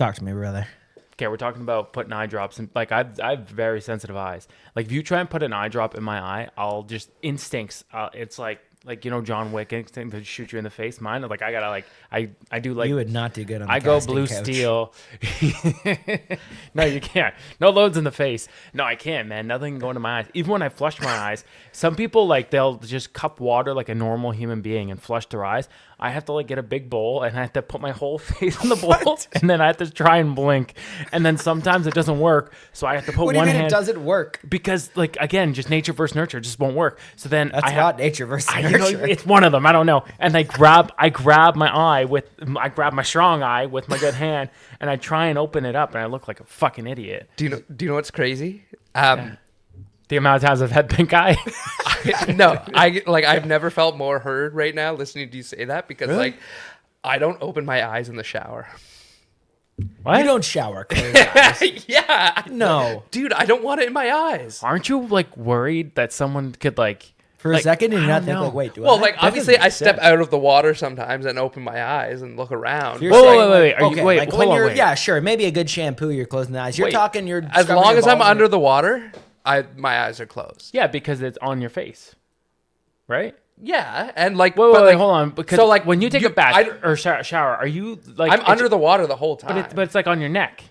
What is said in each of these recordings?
Talk to me, brother. Okay, we're talking about putting eye drops in. Like, I have very sensitive eyes. Like, if you try and put an eye drop in my eye, I'll just instincts. It's like John Wick instinct to shoot you in the face. Mine, like, I gotta like I do like. You would not do good on the I go casting blue couch. steel. No, you can't. No loads in the face. No, I can't, man. Nothing going to my eyes. Even when I flush my eyes, some people like they'll just cup water like a normal human being and flush their eyes. I have to like get a big bowl and I have to put my whole face in the bowl and then I have to try and blink. And then sometimes it doesn't work, so I have to put What do one you mean hand. it doesn't work? Because like again, just nature versus nurture just won't work. So then That's not nature versus I know, nurture. it's one of them. I don't know. And I grab my strong eye with my good hand, and I try and open it up, and I look like a fucking idiot. Do you know what's crazy? The amount of times I've had pink eye. I've never felt more heard right now listening to you say that because Really? like I don't open my eyes in the shower. What? You don't shower, close eyes. Yeah. No. Dude, I don't want it in my eyes. Aren't you like worried that someone could like For a second, and you I not don't think know. like, wait, do Well, I? like That obviously doesn't I make step sense. out of the water sometimes and open my eyes and look around. You're Whoa, saying, wait, like, are you- okay, wait, like hold when on, you're, wait. yeah, sure, maybe a good shampoo, you're closing the eyes. You're Wait. talking, you're As scrubbing long your as I'm balls under and- the water, my eyes are closed. yeah, because it's on your face, right? Yeah, and like Wait, but, like, hold on. Because so like when you take a bath or shower, are you like I'm under the water the whole time. but it's like on your neck.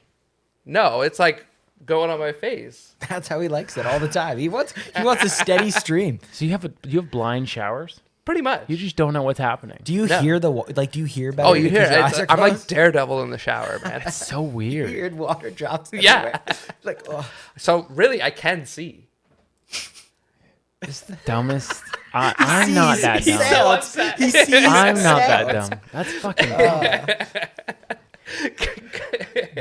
No, it's like going on my face. That's how he likes it all the time. He wants a steady stream. So you have blind showers. Pretty much. You just don't know what's happening. Do you No. hear do you hear better? Oh, you hear because your it. eyes are I'm like closed? Daredevil in the shower, man. It's so weird. Weird water drops. Yeah. everywhere. Like, oh. So really, I can see. It's the dumbest. I'm not that He dumb. sounds- he sees I'm not that sounds. dumb. That's fucking dumb.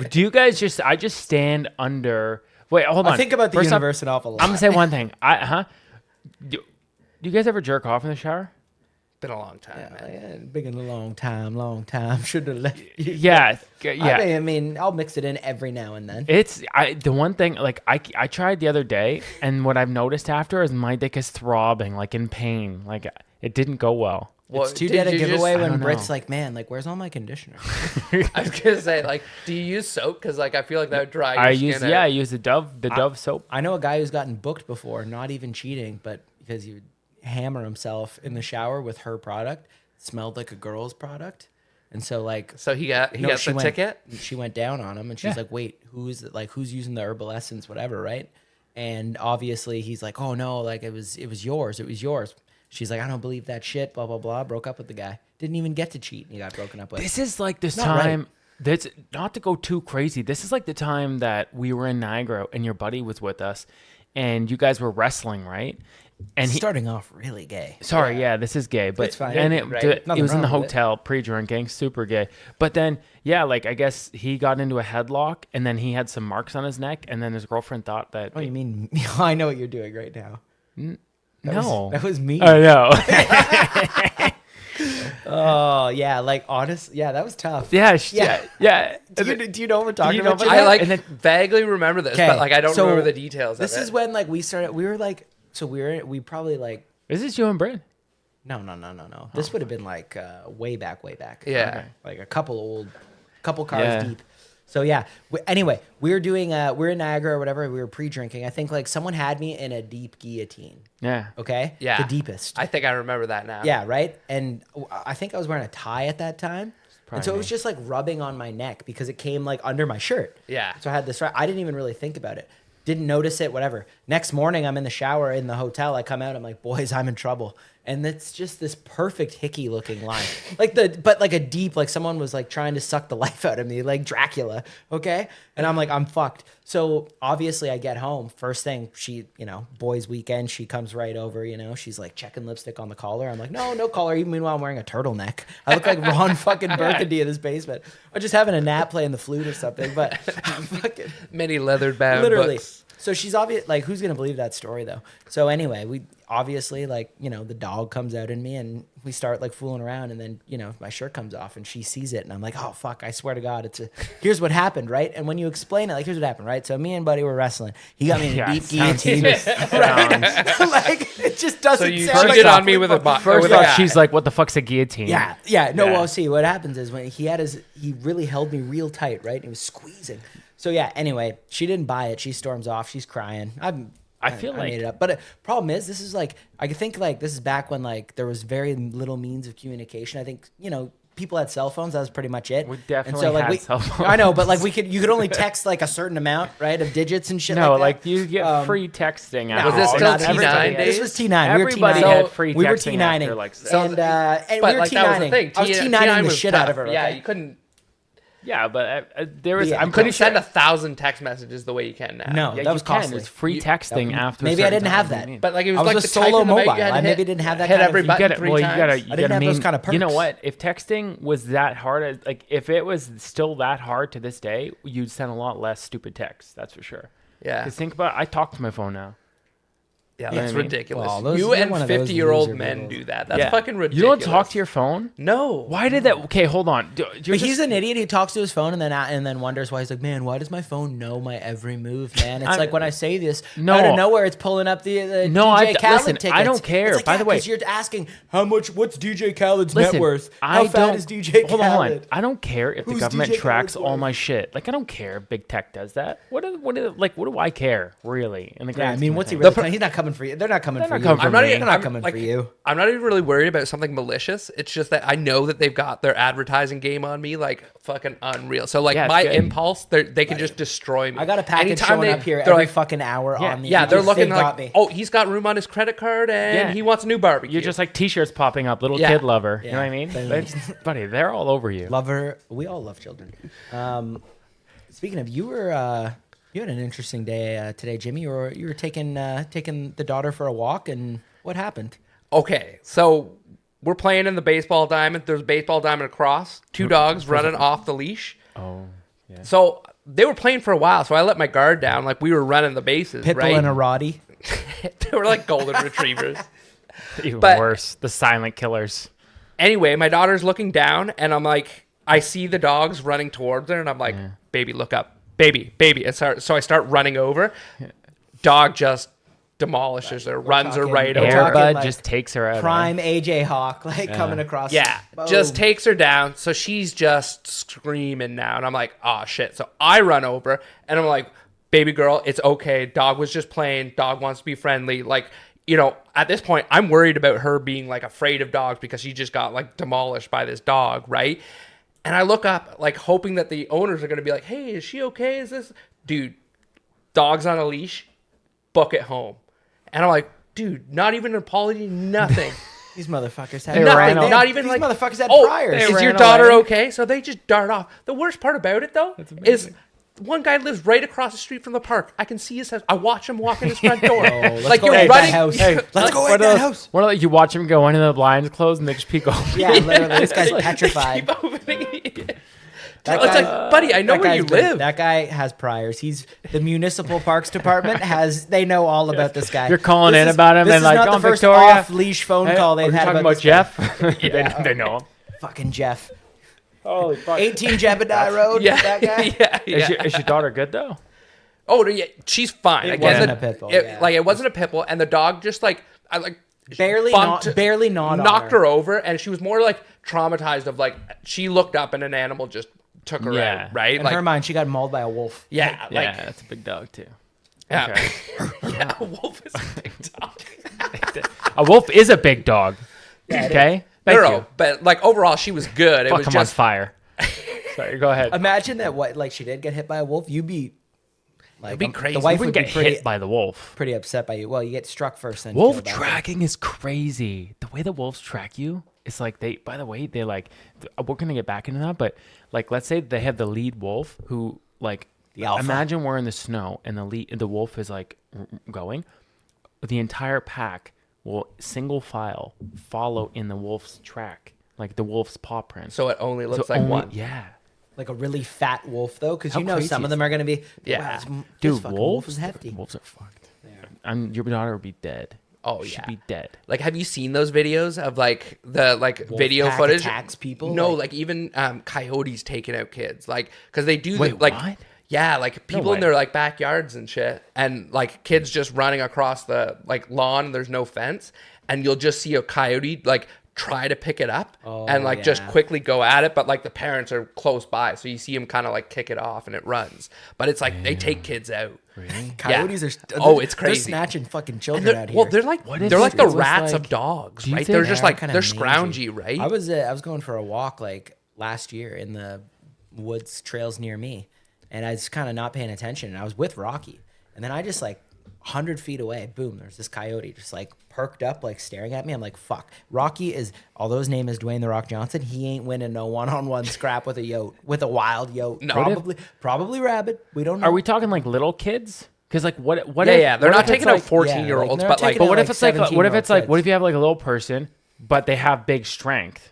Do you guys I just stand under. Wait, hold on. I think about the First off, universe an awful lot. I'm gonna say one thing. Do you guys ever jerk off in the shower? Been a long time, man. Yeah, been a long time. Should have left. Yeah. I mean, I'll mix it in every now and then. It's the one thing like I tried the other day, and what I've noticed after is my dick is throbbing, like in pain, like it didn't go well. Well, It's too did dead a you just- giveaway I when don't Britt's know. like, man, like, where's all my conditioner? I was gonna say, like, do you use soap? Because like I feel like that would dry your I skin use out. I use the Dove soap. I know a guy who's gotten booked before, not even cheating, but because he would hammer himself in the shower with her product. It smelled like a girl's product. And so, like, So he got no, the ticket. She went down on him, and she's Yeah. like, "Wait, who's using the herbal essence, whatever, right?" And obviously, he's like, "Oh no, like it was yours. She's like, "I don't believe that shit." Blah blah blah. Broke up with the guy. Didn't even get to cheat, and he got broken up with. This is like this Not right. time. That's not to go too crazy. This is like the time that we were in Niagara and your buddy was with us, and you guys were wrestling, right? And Starting off really gay. Sorry, yeah, this is gay, but It's fine. and it, Right. it Nothing was in the wrong with it. hotel pre-drinking, super gay. But then, yeah, like I guess he got into a headlock, and then he had some marks on his neck, and then his girlfriend thought that Oh, you mean? I know what you're doing right now. no, That was me. I know. Oh yeah, like honest. Yeah, that was tough. yeah, Yeah. yeah. Do you know what we're talking you know about? what I Jacob? like And then- vaguely remember this, but like I don't so remember the details. This of is it. when like we started. We were like, so we probably like. Is this you and Brent? No. This would have been like way back. Yeah. Like a couple cars Yeah. deep. So yeah. Anyway, we were doing. We're in Niagara or whatever. We were pre-drinking. I think like someone had me in a deep guillotine. Yeah. Okay. Yeah. The deepest. I think I remember that now. Yeah, right? And I think I was wearing a tie at that time. And so it Probably was me. just like rubbing on my neck because it came like under my shirt. Yeah. So I had this, I didn't even really think about it. Didn't notice it, whatever. Next morning, I'm in the shower in the hotel. I come out, I'm like, boys, I'm in trouble. And it's just this perfect hickey looking line. But like a deep, like someone was like trying to suck the life out of me, like Dracula. Okay. And I'm like, I'm fucked. So obviously I get home. First thing, she, boys weekend, she comes right over, she's like checking lipstick on the collar. I'm like, no collar. Even meanwhile, I'm wearing a turtleneck. I look like Ron fucking Burgundy in this basement. I'm just having a nap playing the flute or something. But fucking Many leather bound literally. books. So she's obvious. Like, who's gonna believe that story though? So anyway, we obviously like the dog comes out in me, and we start like fooling around, and then my shirt comes off, and she sees it, and I'm like, oh fuck! I swear to God, here's what happened, right? And when you explain it, like, here's what happened, right? So me and Buddy were wrestling. He got me in a deep guillotine. Right? Like, it just doesn't. So you sound cheated like on me with a First off, she's like, "What the fuck's a guillotine?" Yeah. No, well, see, what happens is when he really held me real tight, right? And he was squeezing. So yeah. Anyway, she didn't buy it. She storms off. She's crying. I feel like made it up. But problem is, this is like, I think like this is back when like there was very little means of communication. I think people had cell phones. That was pretty much it. We definitely had cell phones. I know, but like you could only text like a certain amount, right, of digits and shit. No, like you get free texting. Was this still not T9 days? This was T9. Everybody we were T9. had free texting. We were T9ing. After, like, and but we were like T9ing. that was the thing. I was T9ing the shit out of her. Yeah, okay? you couldn't. Yeah, but there was. Yeah, I'm Couldn't pretty sure. send 1,000 text messages the way you can now. No, Yeah, that was you can. costly. It's free texting after. Maybe I didn't have that. But like it was I was like a the solo type in the mic, mobile. you had to I maybe hit- didn't have that hit kind of- every You button get it. three Well, times. you I didn't have those kind of You know perks. what? If texting was that hard, like if it was still that hard to this day, you'd send a lot less stupid texts. That's for sure. Yeah. Because think about it, I talk to my phone now. Yeah, You know that's what I mean? ridiculous. Well, you you're and one of those 50-year-old loser men people. do that. That's Yeah. fucking ridiculous. You don't talk to your phone? No. Why did that? Okay, hold on. But he's an idiot. He talks to his phone and then wonders why. He's like, man, why does my phone know my every move, man? It's like when I say this, No. out of nowhere, it's pulling up the No, DJ Khaled listen, tickets. I don't care. It's like, By the way- 'cause you're asking what's DJ Khaled's Listen, net worth? I How fat don't. is DJ Hold Khaled? on. I don't care if the Who's government DJ tracks Khaled's all wife? my shit. Like I don't care if big tech does that. What do I care really? In the Yeah, I grand mean, scheme what's he of really? things? He's not coming for you. They're not coming They're for not you. coming for I'm not me. even They're not coming for you. I'm not even really worried about something malicious. It's just that I know that they've got their advertising game on me like fucking unreal. So like Yeah, it's my good. impulse, they can just destroy me. I got a package Anytime showing they- up here they're every like, fucking hour Yeah. on the. yeah, they're looking got like, me. oh, he's got room on his credit card and Yeah. he wants a new barbecue. You're just like t-shirts popping up, little Yeah. kid lover. You know Yeah. what I mean? Boom. Buddy, they're all over you. Lover. We all love children. Speaking of, you had an interesting day today, Jimmy. You were taking the daughter for a walk, and what happened? Okay, so we're playing in the baseball diamond. There's a baseball diamond across. Two dogs running off the leash. Oh, yeah. So they were playing for a while, so I let my guard down. Like we were running the bases, Pitbull right? and a Roddy. They were like golden retrievers. Even But- worse, the silent killers. Anyway, my daughter's looking down, and I'm like, I see the dogs running towards her, and I'm like, baby, look up. Baby. And so I start running over. Dog just demolishes her, runs her talking right We're over. talking Airbud like just takes her out. Prime AJ Hawk, like coming across. Yeah, Boom. just takes her down. So she's just screaming now. And I'm like, oh, shit. So I run over, and I'm like, baby girl, it's okay. Dog was just playing. Dog wants to be friendly. Like, at this point, I'm worried about her being, like, afraid of dogs because she just got, like, demolished by this dog, right? And I look up, like, hoping that the owners are going to be like, hey, is she okay? Is this... Dude, dog's on a leash, book it home. And I'm like, dude, not even an apology, nothing. These motherfuckers had They Nothing. ran Not even these like motherfuckers had oh, priors. Is They your ran daughter away. okay? So they just dart off. The worst part about it though is one guy lives right across the street from the park. I can see his house. I watch him walk in his front door. let's like go you're at that running. house. Hey, Let's go One at of that those- house. One of those, you watch him go into the blinds closed and they just peek over. Yeah, literally, this guy's petrified. Keep opening it. That It's guy- like, buddy, I know That where you guy's been- live. That guy has priors. He's the municipal parks department they know all about this guy. You're calling This in is- about him this and is like, not oh, the first Victoria. off-leash phone Hey, call are they've you had talking about about this Jeff? Yeah. they know him. fucking Jeff. Holy fuck. 18 Jebediah Road. yeah, That guy. yeah. Is your daughter good though? Oh yeah, she's fine. It Again, wasn't a pit bull, yeah. Like it wasn't a pit bull, and the dog just like I like Barely bumped- barely gnawed on knocked her over, and she was more like traumatized of like she looked up and an animal just took her Yeah. out, right? In like her mind, she got mauled by a wolf. yeah, like Yeah, that's a big dog too. yeah. Okay. Yeah, a wolf is a big dog. A wolf is a big dog. Yeah, it Okay. Thank No, you. but like overall, she was good. It Fuck was him on just fire. Sorry, go ahead. Imagine that she did get hit by a wolf. You'd be like, It'd be crazy. The You wife You would wouldn't be get hit by the wolf. pretty upset by you. Well, you get struck first, then Wolf killed after. tracking is crazy. The way the wolves track you, it's like by the way, they like, we're going to get back into that, but like, let's say they have the lead wolf who like, The alpha. imagine we're in the snow and the wolf is like going. The entire pack will single file follow in the wolf's track, like the wolf's paw print. so it only looks So like only- one. Yeah. Like a really fat wolf though, because How you know crazy some of is them are gonna be. Yeah. wow, this Dude, fucking wolves wolf is hefty. Wolves are fucked. And your daughter would be dead. Oh, She'd yeah. be dead. Like, have you seen those videos of like the Wolf video pack footage? attacks people. No, like even coyotes taking out kids, like because they do Wait, like what? yeah, like people in way. their like backyards and shit, and like kids just running across the like lawn. There's no fence, and you'll just see a coyote like try to pick it up and like just yeah. quickly go at it, but like the parents are close by, so you see him kind of like kick it off and it runs. But it's like they take kids out. Really? Coyotes are. Oh, it's They're crazy. snatching fucking And children they're, out here. well, they're like What if they're like it the was rats like- of dogs, Do you right? think They're just like kinda they're mangy. scroungy, right? I was going for a walk like last year in the woods trails near me, and I was kind of not paying attention, and I was with Rocky, and then I just like 100 feet away, boom, there's this coyote just like perked up, like staring at me. I'm like, fuck. Rocky is, although his name is Dwayne The Rock Johnson, he ain't winning no one-on-one scrap with a yote, with a wild yote. No. Probably rabid. We don't know. Are we talking like little kids? Because like what yeah, if, yeah, they're what not if it's taking out like- 14-year-olds, they're but like taking But out, what like, if it's like what if it's like kids. what if you have like a little person, but they have big strength?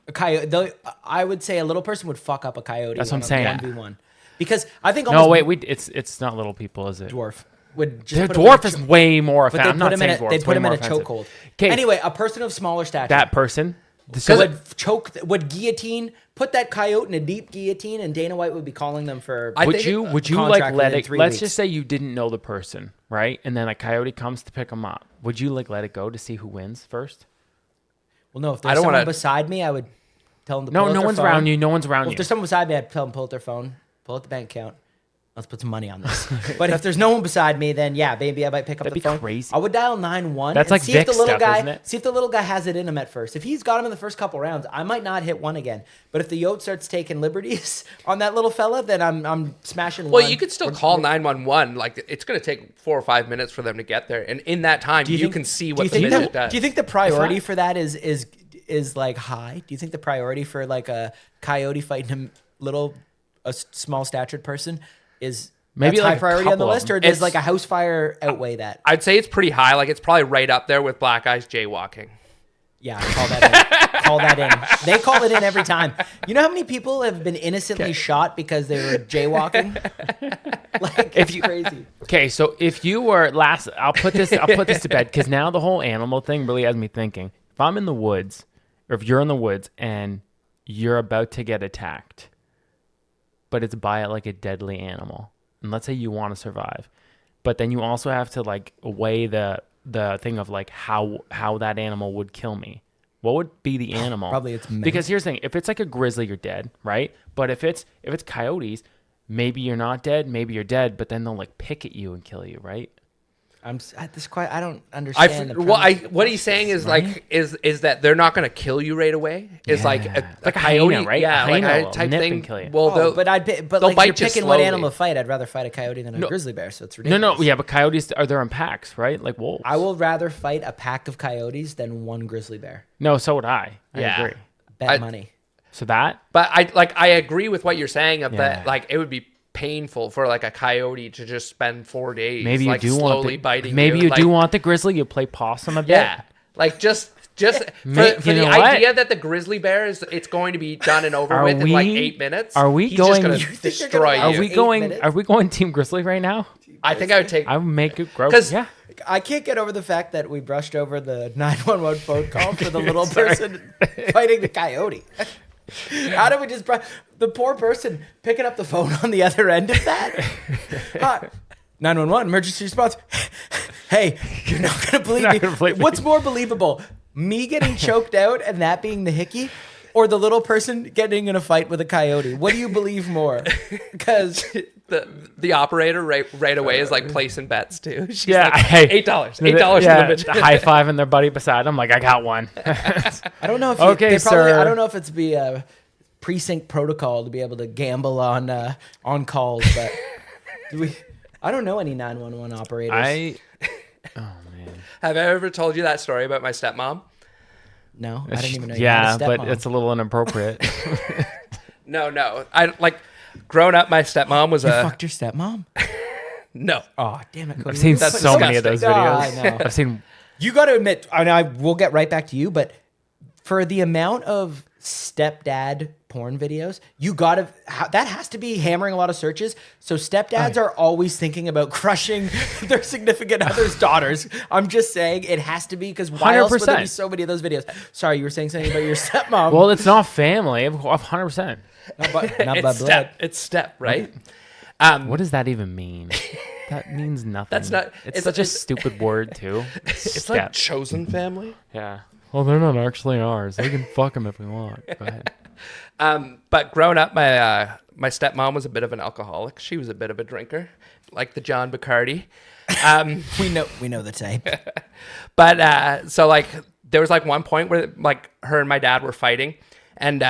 A coyote, I would say a little person would fuck up a coyote. That's what I'm saying. 1v1. Because I think No, almost wait, it's not little people, is it? dwarf would just The put him in a dwarf is way more But offensive. they I'm put not him in saying a, dwarf. they it's put way him in more a offensive. chokehold. 'Kay. Anyway, a person of smaller stature That person. So would guillotine, put that coyote in a deep guillotine, and Dana White would be calling them for. I would think you like contract let within it? 3 Let's weeks. just say you didn't know the person, right? And then a coyote comes to pick them up. Would you like let it go to see who wins first? Well, no, if I there's don't someone wanna- beside me, I would tell them to No, pull out no their one's phone. around you. No one's around Well, if you. there's someone beside me, I'd tell them to pull out their phone, pull out the bank account. Let's put some money on this. But if there's no one beside me, then yeah, maybe I might pick up That'd the be phone. crazy. I would dial 911. That's and like see if Vic the little stuff, guy, isn't it? see if the little guy has it in him at first. If he's got him in the first couple rounds, I might not hit one again. But if the yote starts taking liberties on that little fella, then I'm smashing one. well, you could still call 911. Like it's going to take 4 or 5 minutes for them to get there, and in that time, you can see what the midget does. Do you think the priority for that is like high? Do you think the priority for like a coyote fighting a small statured person is Maybe that's like high a priority on the couple of list, or them. does It's- like a house fire outweigh that? I'd say it's pretty high. Like it's probably right up there with black guys jaywalking. Yeah, call that in. Call that in. They call it in every time. You know how many people have been innocently shot because they were jaywalking? Like, it's crazy. Okay, so if you were I'll put this to bed because now the whole animal thing really has me thinking. If I'm in the woods, or if you're in the woods and you're about to get attacked, but it's by like a deadly animal, and let's say you want to survive, but then you also have to like weigh the thing of like how that animal would kill me. What would be the animal? Probably it's men. Because here's the thing: if it's like a grizzly, you're dead, right? But if it's coyotes, maybe you're not dead, maybe you're dead, but then they'll like pick at you and kill you, right? I don't understand. What he's saying is like is that they're not going to kill you right away. Is like Yeah. a Like a coyote, hyena, right? Yeah, A hyena like will a type nip thing. and kill you. Well, Oh, but like they'll if you're bite you picking what slowly. animal to fight, I'd rather fight a coyote than a grizzly bear. So it's ridiculous. No, yeah, but coyotes are there in packs, right? Like wolves. I will rather fight a pack of coyotes than one grizzly bear. No, so would I. I Yeah. agree. Bet money. So that But I agree with what you're saying of Yeah. that. Like it would be painful for like a coyote to just spend 4 days. maybe you like, do slowly want the, biting. maybe you like, do want the grizzly. You play possum a bit. Yeah, like just for You the know what? idea that the grizzly bear is it's going to be done and over Are with in like we- 8 minutes. are we he's just going- gonna You think you're destroy gonna- you? Are we 8 going? minutes? Are we going Team Grizzly right now? I think I would take. I would make it grow. 'Cause- Yeah. I can't get over the fact that we brushed over the 911 phone call for the little person fighting the coyote. How do we just the poor person picking up the phone on the other end of that? 911 emergency response. Hey, you're not gonna believe Not me. gonna believe me. What's more believable, me getting choked out and that being the hickey, or the little person getting in a fight with a coyote? What do you believe more? Because The operator right away is like placing bets too. She's Yeah, like, hey. $8, $8 Yeah, to the midget. high five and their buddy beside them. Like I got one. I don't know if Okay, they probably, sir. I don't know if it's be a precinct protocol to be able to gamble on calls, but I don't know any 911 operators. Oh man. Have I ever told you that story about my stepmom? No, I didn't even know. Yeah, you had a but stepmom. it's a little inappropriate. No. I like growing up. My stepmom was You a fucked your stepmom. no. Oh damn it! Cody. I've seen That's so many of those disgusting. videos. Oh, I know. I've seen. You got to admit, and I will get right back to you, but for the amount of stepdad porn videos, that has to be hammering a lot of searches. So stepdads are always thinking about crushing their significant other's daughters. I'm just saying it has to be, because why else would there be 100%. so many of those videos? Sorry, you were saying something about your stepmom. Well, it's not family. 100%. not by It's blood. step. It's step, right? What does that even mean? That means nothing. That's not- It's such a stupid word too. It's like chosen family. yeah. Well, they're not actually ours. We can fuck them if we want. Go ahead. But growing up, my stepmom was a bit of an alcoholic. She was a bit of a drinker, like the John Bacardi. We know the type. But so like there was like one point where like her and my dad were fighting, and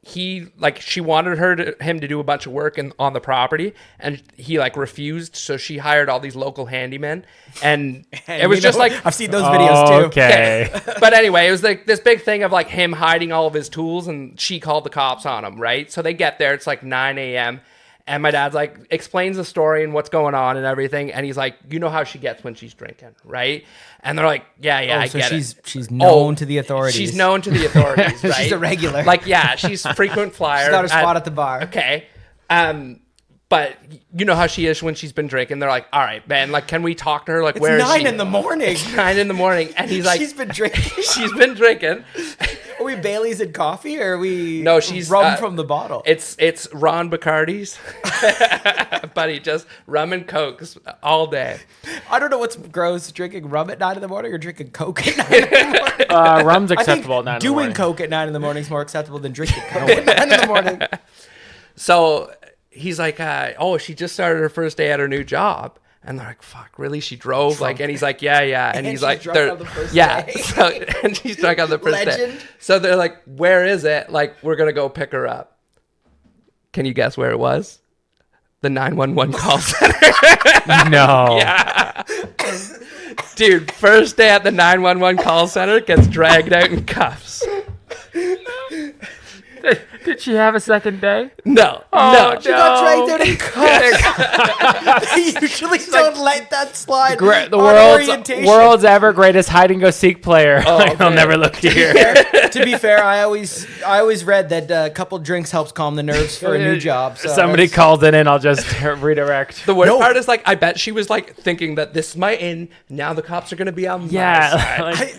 she wanted him to do a bunch of work on the property, and he like refused. So she hired all these local handymen, and it was just like I've seen those videos too. Okay. But anyway, it was like this big thing of like him hiding all of his tools, and she called the cops on him, right? So they get there, it's like 9 a.m. And my dad's like explains the story and what's going on and everything, and he's like, you know how she gets when she's drinking, right? And they're like, yeah, I So get she's known to the authorities. She's known to the authorities, right? She's a regular. Like, yeah, she's frequent flyer. She's got her spot at the bar. Okay. But you know how she is when she's been drinking. They're like, all right, man, like, can we talk to her? Like, It's where is 9 she? in the morning. 9 in the morning. And he's like, She's been drinking. she's been drinking. Are we Bailey's and coffee, or are we No, she's rum from the bottle? It's Ron Bacardi's. Buddy, just rum and cokes all day. I don't know what's gross, drinking rum at 9 in the morning or drinking Coke at 9 in the morning. Rum's I think acceptable at 9 in the doing morning. Coke at 9 in the morning is more acceptable than drinking Coke at 9 in the morning. So he's like, oh, she just started her first day at her new job. And they're like, fuck, really? She drove? Like, and he's like, yeah. And he's she's like, drunk on the first yeah. day. So, and she's drunk on the first day. Legend. So they're like, where is it? Like, we're going to go pick her up. Can you guess where it was? The 911 call center. No. Yeah. Dude, first day at the 911 call center, gets dragged out in cuffs. Did she have a second day? No. Oh, no. She got dragged out in cuffs. They usually don't let that slide. The on orientation. world's ever greatest hide and go seek player. Like, I'll okay. never look here. To be fair, I always read that a couple drinks helps calm the nerves for a new job. So Somebody that's- calls it in, I'll just redirect. The worst No. part is, like, I bet she was, like, thinking that this is my in. Now the cops are going to be on my side.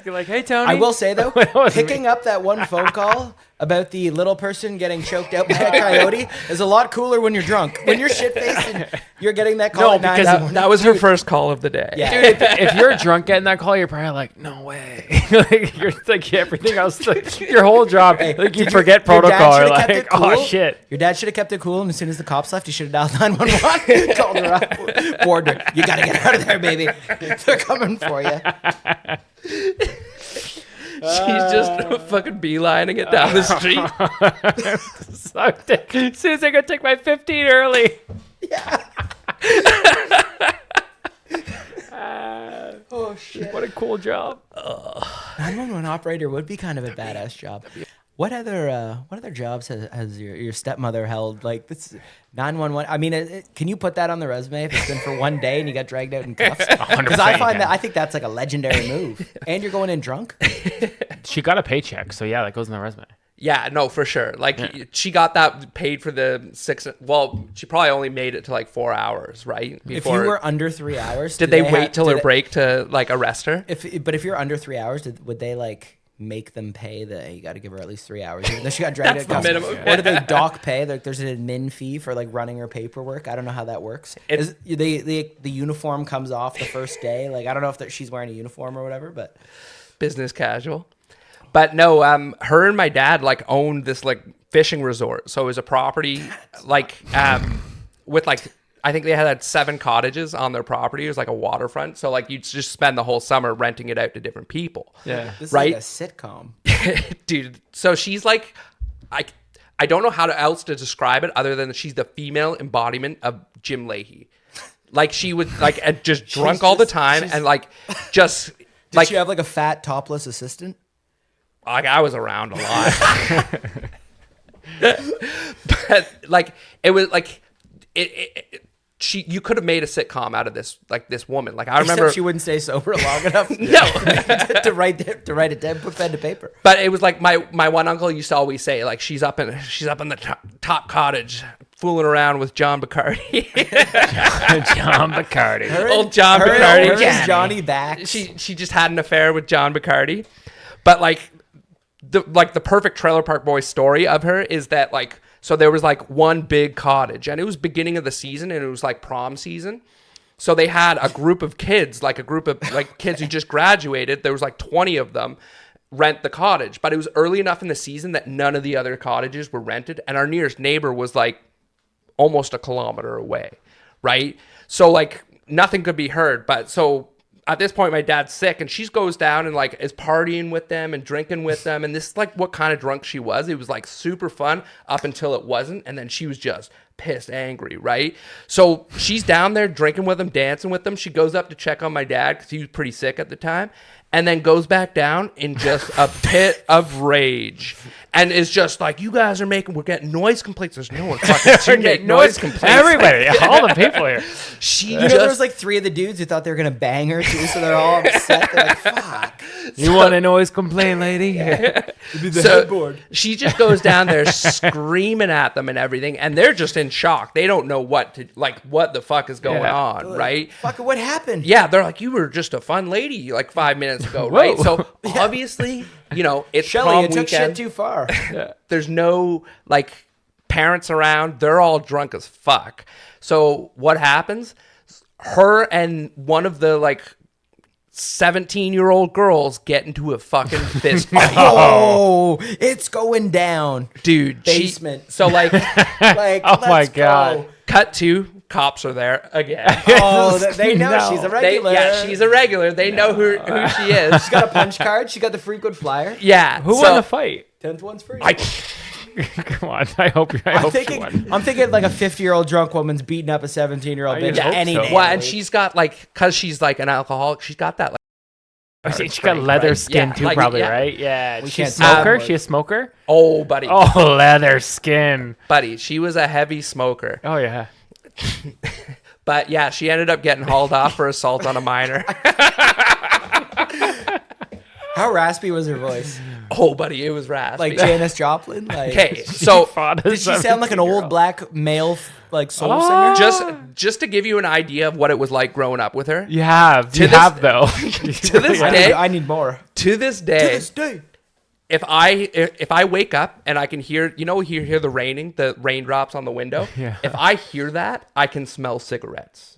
Yeah. like, hey, Tony. I will say though, That wasn't picking up that one phone call about the little person getting choked out by a coyote is a lot cooler when you're drunk. When you're shit faced and you're getting that call No, at 9 because in the morning. That was her first call of the day. Yeah. Dude, if you're drunk getting that call, you're probably like, no way. Like, you're like everything else, like, your whole job, like you Did you- forget your dad protocol. You're should've kept like, it cool. oh shit. Your dad should have kept it cool, and as soon as the cops left, he should have dialed 911. Called her up, warned her. You gotta get out of there, baby. They're coming for you. She's just fucking beelining it down the street. Sucked it. As soon as I go take my 15 early. Yeah. Oh shit. What a cool job. 911 operator would be kind of a badass job. What other jobs has your stepmother held? Like this 911. I mean, can you put that on the resume if it's been for one day and you got dragged out in cuffs? 100% Because I find you that can. I think that's like a legendary move. And you're going in drunk. She got a paycheck, so yeah, that goes in the resume. Yeah, no, for sure. Like, she got that paid for the 6. Well, she probably only made it to like 4 hours, right? If you were under 3 hours, Did they wait till her break to like arrest her? But if you're under 3 hours, would they like make them pay that you got to give her at least 3 hours? Even though she got dragged That's out the cuffs. minimum. Or do they dock pay? Like there's an admin fee for like running her paperwork. I don't know how that works. The uniform comes off the first day. Like I don't know if she's wearing a uniform or whatever, but Business casual. But no, her and my dad like owned this like fishing resort. So it was a property like with like I think they had 7 cottages on their property. It was like a waterfront. So like you'd just spend the whole summer renting it out to different people. Yeah. this Right? is like a sitcom. Dude, so she's like I don't know how else to describe it other than she's the female embodiment of Jim Leahy. Like she would like just drunk all the time and like just Did like she have like a fat topless assistant? like I was around a lot. But like it was like you could have made a sitcom out of this, like this woman. Like I Except remember she wouldn't stay sober long enough. no. to write it down, put pen to paper. But it was like my one uncle used to always say, like, she's up in the top cottage fooling around with John Bacardi. John Bacardi. Old John Her Bacardi. and Johnny back. She just had an affair with John Bacardi. But like the perfect Trailer Park Boys story of her is that, like, so there was like one big cottage, and it was beginning of the season, and it was like prom season. So they had a group of kids, like a group of like kids who just graduated. There was like 20 of them rent the cottage, but it was early enough in the season that none of the other cottages were rented, and our nearest neighbor was like almost a kilometer away, right? So like nothing could be heard. But so at this point, my dad's sick, and she goes down and like is partying with them and drinking with them. And this is like what kind of drunk she was. It was like super fun up until it wasn't. And then she was just pissed, angry, right? So she's down there drinking with them, dancing with them. She goes up to check on my dad because he was pretty sick at the time, and then goes back down in just a pit of rage. And is just like, you guys are we're getting noise complaints. There's no one fucking to make noise complaints. Everybody, all the people here. There was like 3 of the dudes who thought they were gonna bang her too, so they're all upset. They're like, "Fuck." You want a noise complaint, lady? Be the So headboard. she just goes down there screaming at them and everything, and they're just in shock. They don't know what the fuck is going on, right? Fuck, what happened? Yeah, they're like, you were just a fun lady like 5 minutes ago, right? So obviously, it's Shelly, prom you took weekend. shit too far. There's no like parents around. They're all drunk as fuck. So what happens? Her and one of the like 17-year-old girls get into a fucking fist fight. Oh, it's going down, Dude, basement. So like, Like, Oh my let's God. go. cut to cops are there again. Oh, they know No. she's a regular. She's a regular. They know who she is. She's got a punch card. She got the frequent flyer. Yeah. Who won the fight? 10th one's free. Come on, I hope she won. I'm thinking like a 50-year-old drunk woman's beating up a 17-year-old bitch hope any so. day. Well, and she's got like, because she's like an alcoholic, she's got that like. I think she got leather right? skin Yeah, too, like, probably, yeah. right? Yeah. We She's a can't smoker? say She a smoker? Oh, buddy. Oh, leather skin. Buddy, she was a heavy smoker. Oh, yeah. But yeah, she ended up getting hauled off for assault on a minor. How raspy was her voice? Oh, buddy, it was raspy. Like Janis Joplin? Like, Okay, so did she sound like an old black male like soul singer? just to give you an idea of what it was like growing up with her. You have. To You this- have, though. To this I day, need more. to this To day, this day. if I wake up and I can hear, you hear the raining, the raindrops on the window. Yeah. If I hear that, I can smell cigarettes.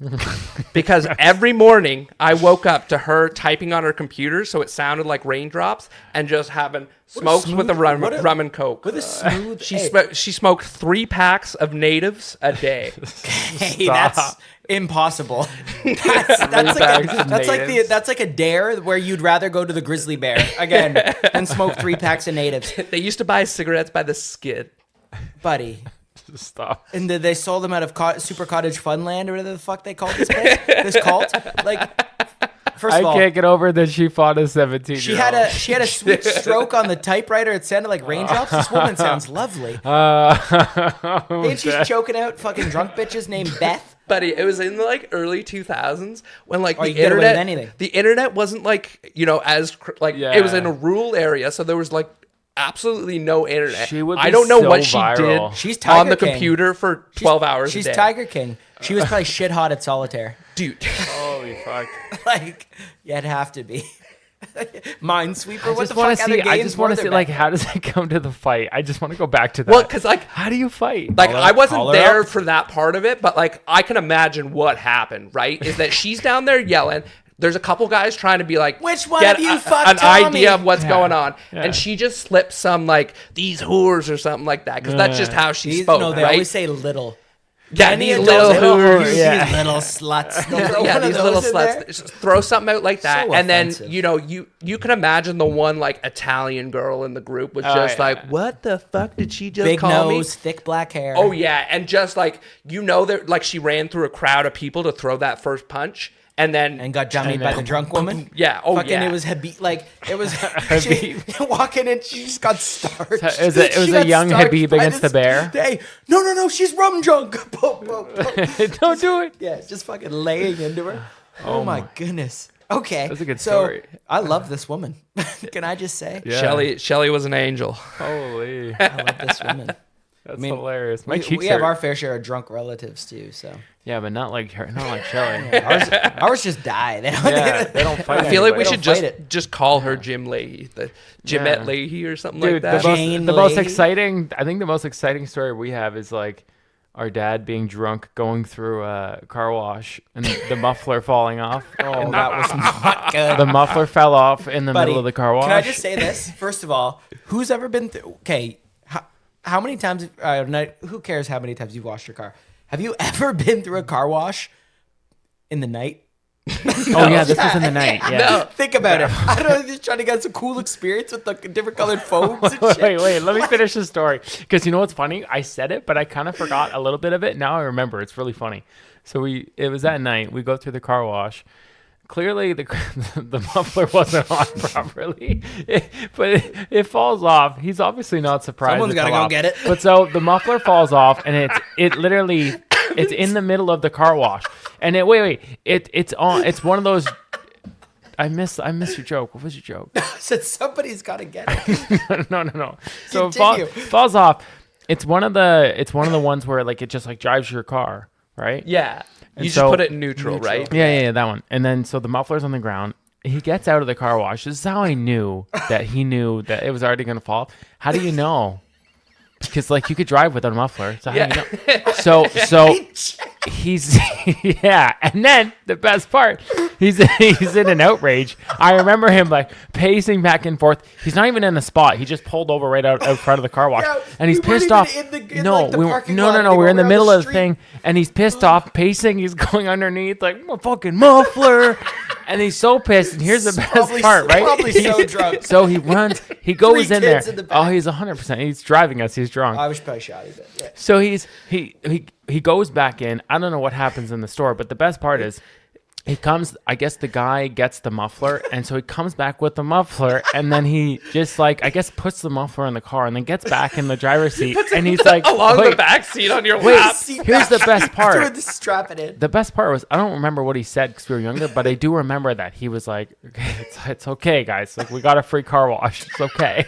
Because every morning I woke up to her typing on her computer, so it sounded like raindrops, and just having smokes with a rum and coke. With a smooth. She smoked 3 packs of natives a day. Hey, that's impossible. That's like a dare where you'd rather go to the grizzly bear again than smoke 3 packs of natives, They used to buy cigarettes by the skid. buddy. Stop. And they sold them out of Super Cottage Funland or whatever the fuck they called this place, this cult. Like, first of all, I can't get over that she fought a 17-year-old. she had a sweet stroke on the typewriter. It sounded like raindrops. This woman sounds lovely. And she's choking out fucking drunk bitches named Beth. Buddy, it was in the like early 2000s when like you the can get away with internet, anything. the internet wasn't like it was in a rural area, so there was like absolutely no internet. She would I be don't know so what she viral. did She's Tiger on the King. computer for 12 hours She's a day. Tiger King. She was probably shit hot at solitaire. Dude. Holy fuck. Like, yeah, it'd have to be. Minesweeper. I What just the want fuck to other see. I games just want were to there see, like, back how does it come to the fight? I just want to go back to that. Well, because like how do you fight? Like I wasn't call her there up. for that part of it, but like I can imagine what happened, right? Is that she's down there yelling. There's a couple guys trying to be like, Which one get of you an fucked Tommy? idea of what's Yeah. going on, Yeah. and she just slips some like these whores or something like that because that's just how she These, spoke, no, they right? always say little. Yeah, Any these of little those whores. Yeah. These little sluts. They'll throw Yeah, one of these little those in there. sluts. Just throw something out like that, So and then offensive. you can imagine the one like Italian girl in the group was Oh, just yeah. like, "What the fuck did she just Big call nose, me?" thick black hair. Oh yeah, and just like that, like she ran through a crowd of people to throw that first punch, and then And got dummied by the drunk woman. yeah, oh Fucking, yeah, it was it was she, walking in. She just got starched. It was She a got young starched Habib by against this- the bear. Hey, no, she's rum drunk. Boom, boom, boom. Don't do it. Yeah, just fucking laying into her. Oh my goodness. Okay, That's a good so, story. I love this woman. Can I just say? Yeah. Shelly was an angel. Holy. I love this woman. That's mean, hilarious. My We, cheeks we have hurt. our fair share of drunk relatives too. So Yeah, but not like her. Not like Shelly. ours just die. They don't, Yeah, they don't fight. I feel like we anybody. should Don't fight it. just call her Jim Leahy, the Jimette Leahy or something Dude, like that. Jane the most Leahy. exciting. I think the most exciting story we have is like our dad being drunk going through a car wash and the muffler falling off. Oh, that was not good. The muffler fell off in the Buddy, middle of the car wash. Can I just say this? First of all, who's ever been through? Okay, how many times? Who cares how many times you've washed your car? Have you ever been through a car wash in the night? Oh yeah, this was in the night. Yeah. No. Think about it. I don't know. Just trying to get some cool experience with the different colored foams and shit. Wait, let me finish the story. Because you know what's funny? I said it, but I kind of forgot a little bit of it. Now I remember. It's really funny. So it was at night. We go through the car wash. Clearly, the muffler wasn't on properly, but it falls off. He's obviously not surprised. Someone's it gotta fell go off. get it. But so the muffler falls off, and it's in the middle of the car wash. And it's one of those. I miss your joke. What was your joke? I said somebody's got to get it. No. So Continue. falls off. It's one of the ones where like it just like drives your car, right? Yeah, And you so- just put it in neutral, right? Yeah, that one. And then so the muffler's on the ground. He gets out of the car wash. This is how I knew that he knew that it was already going to fall. How do you know? Because like you could drive with a muffler. So how do you know? So he's yeah. And then the best part, he's in an outrage. I remember him like pacing back and forth. He's not even in the spot. He just pulled over right out front of the car wash, Yeah, and he's we weren't pissed even off. in the- in, No, like, the we were parking no. lot We were in the anymore. We're on middle the of the street. thing, and he's pissed off, pacing. He's going underneath like my fucking muffler, and he's so pissed. And here's the best Probably part, so- right? probably so drunk. So he runs. He goes in there. kids in the Oh, back. he's 100%. He's driving us. He's drunk. I was probably shoddy, but yeah. So he goes back in. I don't know what happens in the store, but the best part is he comes. I guess the guy gets the muffler, and so he comes back with the muffler, and then he just like I guess puts the muffler in the car, and then gets back in the driver's seat, and he's like, Along wait, the back seat on your wait, lap. here's the best part. Throw the strap it in. The best part was I don't remember what he said because we were younger, but I do remember that he was like, "It's okay, guys. Like we got a free car wash. It's okay."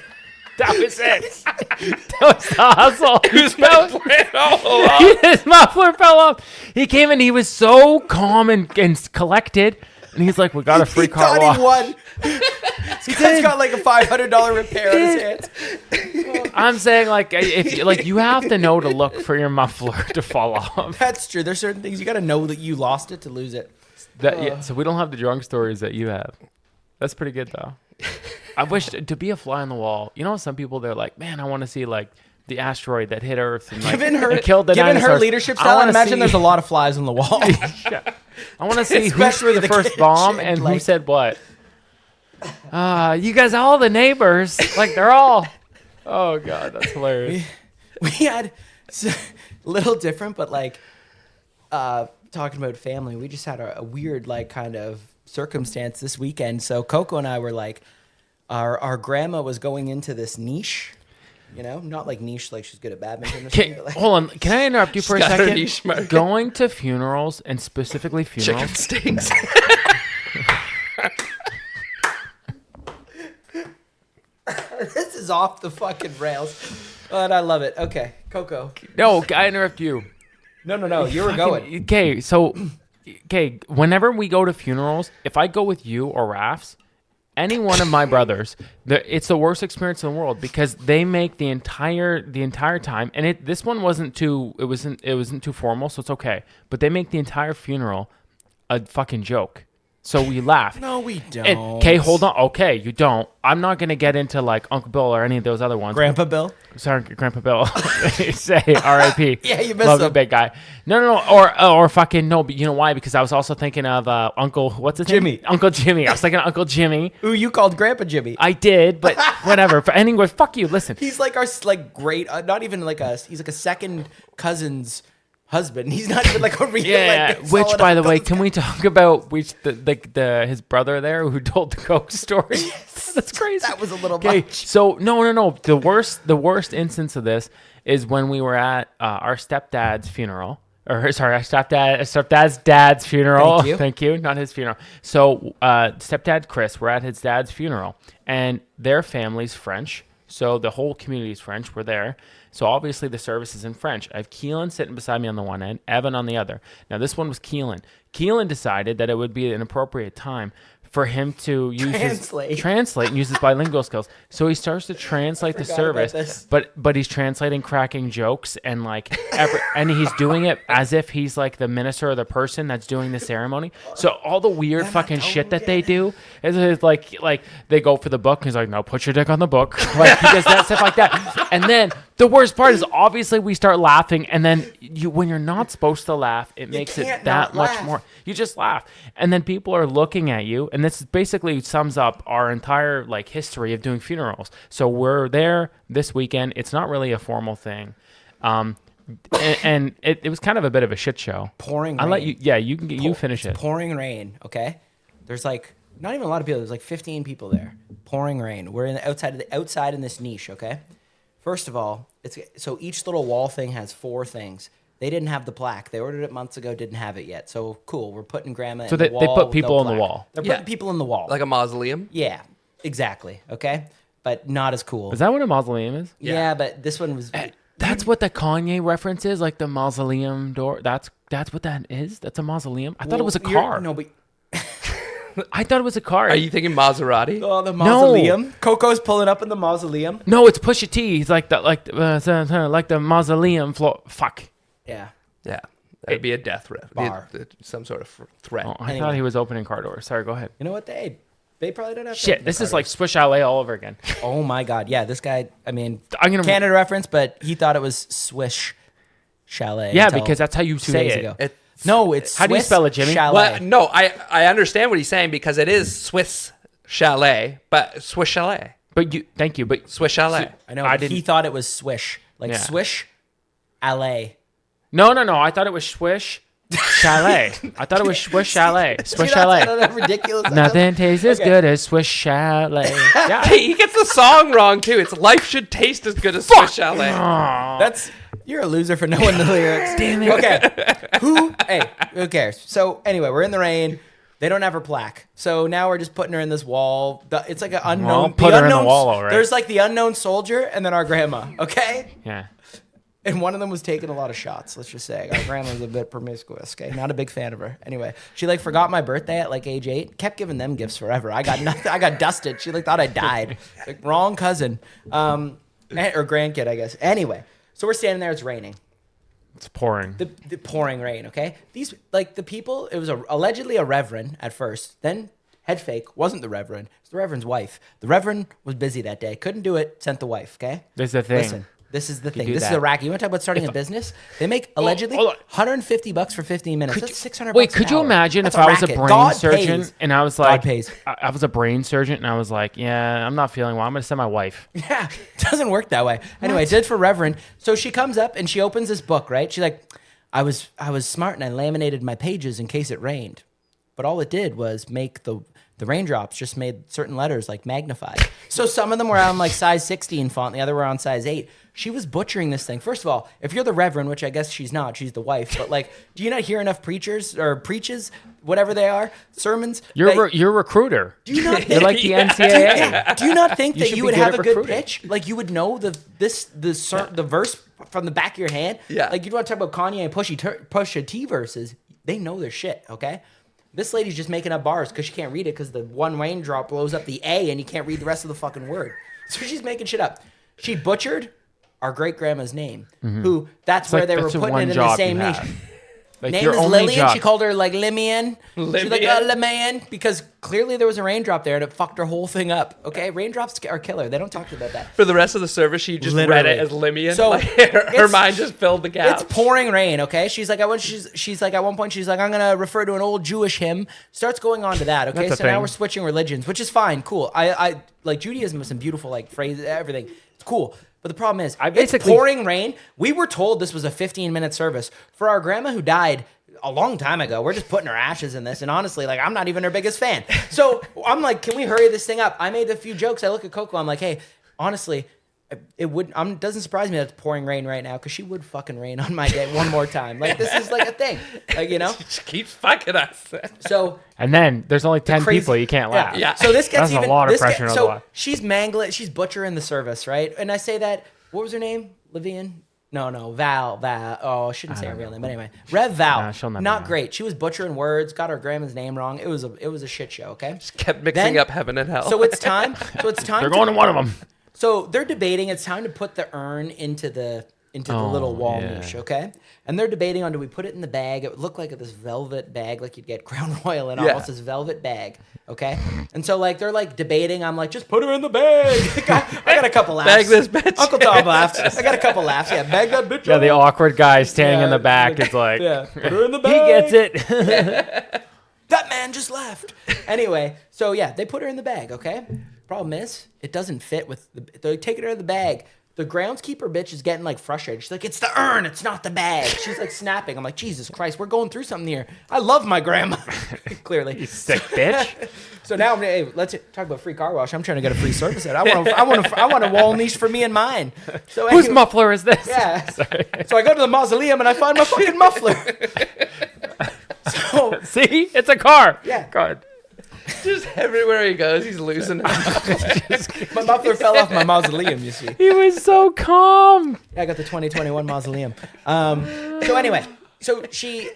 That was it. That was the hustle. Who's That was- my plan all along? His muffler fell off. He came in. He was so calm and collected, and he's like, "We got a free He car thought wash." he won. This guy's got like a $500 repair on his hands. I'm saying like if like you have to know to look for your muffler to fall off. That's true. There's certain things you got to know that you lost it to lose it. So we don't have the drunk stories that you have. That's pretty good though. I wish to be a fly on the wall. You know, some people they're like, man, I want to see like the asteroid that hit Earth and like Given her, and killed the given her dinosaurs. leadership I style, I wanna imagine see- there's a lot of flies on the wall. I want to see who Especially threw the the first kitchen, bomb and who like- said what. You guys, all the neighbors, like they're all. Oh god, that's hilarious. We had a little different, but like talking about family, we just had a weird like kind of circumstance this weekend. So Coco and I were like, our grandma was going into this niche, you know, not like niche like she's good at badminton or something. But like, Hold on, can I interrupt you for a got her second? niche market. Going to funerals and specifically Chicken funerals. steaks. this is off the fucking rails, but I love it. Okay, Coco. No, I interrupt you. No, you were going. Okay, so whenever we go to funerals, if I go with you or Rafs, any one of my brothers, it's the worst experience in the world because they make the entire time, and this one wasn't too too formal, so it's okay. But they make the entire funeral a fucking joke. So we laugh. No, we don't. Okay, hold on. Okay, you don't. I'm not gonna get into like Uncle Bill or any of those other ones. Grandpa Bill. Sorry, Grandpa Bill. Say R.I.P. Yeah, you missed Love you, him. big guy. No, or fucking no. But you know why? Because I was also thinking of Uncle. What's his Jimmy. name? Uncle Jimmy. I was thinking of Uncle Jimmy. Ooh, you called Grandpa Jimmy. I did, but whatever. Anyway, fuck you. Listen. He's like our like great, not even like he's like a second cousin's husband. He's not even like a real. Yeah, like, which, solid by the way, adult can guy. we talk about his brother there who told the ghost story? That's crazy. That was a little Okay, much. so no. The worst instance of this is when we were at our stepdad's funeral. Or sorry, our stepdad's dad's funeral. Thank you. Not his funeral. So stepdad Chris, we're at his dad's funeral, and their family's French. So the whole community's French. We're there. So obviously the service is in French. I have Keelan sitting beside me on the one end, Evan on the other. Now this one was Keelan. Keelan decided that it would be an appropriate time for him to use translate and use his bilingual skills. So he starts to translate the service, but he's translating cracking jokes and like and he's doing it as if he's like the minister or the person that's doing the ceremony. So all the weird fucking shit that they do is like they go for the book and he's like, no, put your dick on the book. Like he does that stuff like that. And then the worst part is obviously we start laughing, and then when you're not supposed to laugh, it makes it that much more. You just laugh, and then people are looking at you, and this basically sums up our entire like history of doing funerals. So we're there this weekend. It's not really a formal thing, and it was kind of a bit of a shit show. Pouring rain. I'll let you. Yeah, you can you finish it. Pouring rain. Okay. There's like not even a lot of people. There's like 15 people there. Pouring rain. We're in the outside in this niche. Okay. First of all, so each little wall thing has 4 things. They didn't have the plaque. They ordered it months ago, didn't have it yet. So cool. We're putting grandma in the wall. So they put people on the wall. They're putting people in the wall. Like a mausoleum? Yeah, exactly. Okay. But not as cool. Is that what a mausoleum is? Yeah, but this one was... That's what the Kanye reference is, like the mausoleum door. That's what that is? That's a mausoleum? I thought it was a car. No, but... I thought it was a car. Are you thinking Maserati? Oh, the mausoleum. No. Coco's pulling up in the mausoleum. No, it's Pusha T. He's like the mausoleum floor. Fuck. Yeah. Yeah. That'd be a death threat. Bar. Some sort of threat. Oh, I thought he was opening car doors. Sorry, go ahead. You know what? They probably don't have to shit, this is like Swiss Chalet all over again. Oh my God. Yeah, this guy, I mean, Canada reference, but he thought it was Swiss Chalet. Yeah, because that's how you say it. Ago. No, it's how do you spell it, Jimmy? Chalet. Well, no, I understand what he's saying because it is Swiss Chalet, but Swiss Chalet. But thank you, but Swiss Chalet. I know. He thought it was swish, like swish, LA. No. I thought it was Swish Chalet. I thought it was Swiss Chalet. Swiss Chalet. That's ridiculous. Nothing tastes as good as Swiss Chalet. Yeah. He gets the song wrong too. It's life should taste as good as Swiss Chalet. You're a loser for knowing the lyrics. Damn it. Okay. Who cares? So anyway, we're in the rain. They don't have her plaque. So now we're just putting her in this wall. It's like an unknown. Put her in the wall, all right. There's like the unknown soldier and then our grandma. Okay. Yeah. And one of them was taking a lot of shots. Let's just say our grandma's a bit promiscuous. Okay, not a big fan of her. Anyway, she like forgot my birthday at like age 8. Kept giving them gifts forever. I got nothing. I got dusted. She like thought I died. Like wrong cousin, or grandkid, I guess. Anyway, so we're standing there. It's raining. It's pouring. The pouring rain. Okay, these like the people. It was allegedly a reverend at first. Then head fake wasn't the reverend. It's the reverend's wife. The reverend was busy that day. Couldn't do it. Sent the wife. Okay. There's the thing. Listen. This is the thing. This is Iraqi. You want to talk about starting a business? They make allegedly $150 for 15 minutes. That's $600. Wait, could you imagine if I was a brain surgeon and I was like, I was a brain surgeon and I was like, yeah, I'm not feeling well. I'm going to send my wife. Yeah, it doesn't work that way. Anyway, it did for Reverend. So she comes up and she opens this book, right? She's like, I was smart and I laminated my pages in case it rained. But all it did was make the raindrops just made certain letters like magnified. So some of them were on like size 16 font, the other were on size 8. She was butchering this thing. First of all, if you're the reverend, which I guess she's not, she's the wife, but like, do you not hear enough preachers or preaches, whatever they are, sermons? You're a recruiter. Do you not think, you're like the NCAA. Do you not think that you would have a good pitch? Like you would know the verse from the back of your hand? Yeah. Like you want to talk about Kanye and Pusha T verses. They know their shit, okay? This lady's just making up bars because she can't read it because the one raindrop blows up the A and you can't read the rest of the fucking word. So she's making shit up. She butchered our great grandma's name, who that's where they were putting it in the same niche. Like name is Lillian. She called her like Limian. She's like Limian because clearly there was a raindrop there and it fucked her whole thing up. Okay, raindrops are killer. They don't talk about that. For the rest of the service, she just read it as Limian. So like, her mind just filled the gap. It's pouring rain. Okay, she's like she's like at one point she's like I'm gonna refer to an old Jewish hymn. Starts going on to that. Okay, so now we're switching religions, which is fine, cool. I like Judaism with some beautiful like phrases, everything. It's cool. But the problem is, I it's basically- pouring rain. We were told this was a 15-minute service. For our grandma who died a long time ago, we're just putting her ashes in this. And honestly, like, I'm not even her biggest fan. So I'm like, can we hurry this thing up? I made a few jokes. I look at Coco. I'm like, hey, honestly, it doesn't surprise me that it's pouring rain right now because she would fucking rain on my day one more time. Like, this is like a thing. Like, you know? She keeps fucking us. So... And then there's only 10 crazy- people. You can't laugh. Yeah. So this gets That's even a lot of this pressure on the so line. she's mangling, she's butchering the service, right? And I say that, what was her name? Livian? No, Val. Oh, I shouldn't say her real name, but anyway, Rev Val. No, she'll never Not know. great. She was butchering words, got her grandma's name wrong. It was a shit show. Okay. Just kept mixing Then- up heaven and hell. So it's time. They're going to one of them. So they're debating. It's time to put the urn into the little wall yeah. niche, okay? And they're debating on, do we put it in the bag? It would look like this velvet bag, like you'd get Crown Royal in, Yeah. almost this velvet bag, okay? And so like they're like debating. I'm like, just put her in the bag. I got a couple laughs. Bag this bitch. Uncle Tom laughs. I got a couple laughs. Yeah, bag that bitch. Yeah, the up. awkward guy standing in Yeah, the back is like, Yeah, put her in the he bag. gets it. That man just left. Anyway, so yeah, they put her in the bag, okay? Problem is, it doesn't fit with they take it out of the bag. The groundskeeper bitch is getting like frustrated. She's like, it's the urn, it's not the bag. She's like snapping. I'm like, Jesus Christ, we're going through something here. I love my grandma. Clearly. You sick bitch. So now hey, let's talk about free car wash. I'm trying to get a free service out. I want a wall niche for me and mine. So Whose anyway, muffler is this? yeah. So I go to the mausoleum and I find my fucking muffler. So See? It's a car. Yeah. God. Just everywhere he goes, he's losing it. my muffler fell off my mausoleum, you see. He was so calm. Yeah, I got the 2021 mausoleum. So anyway, so she,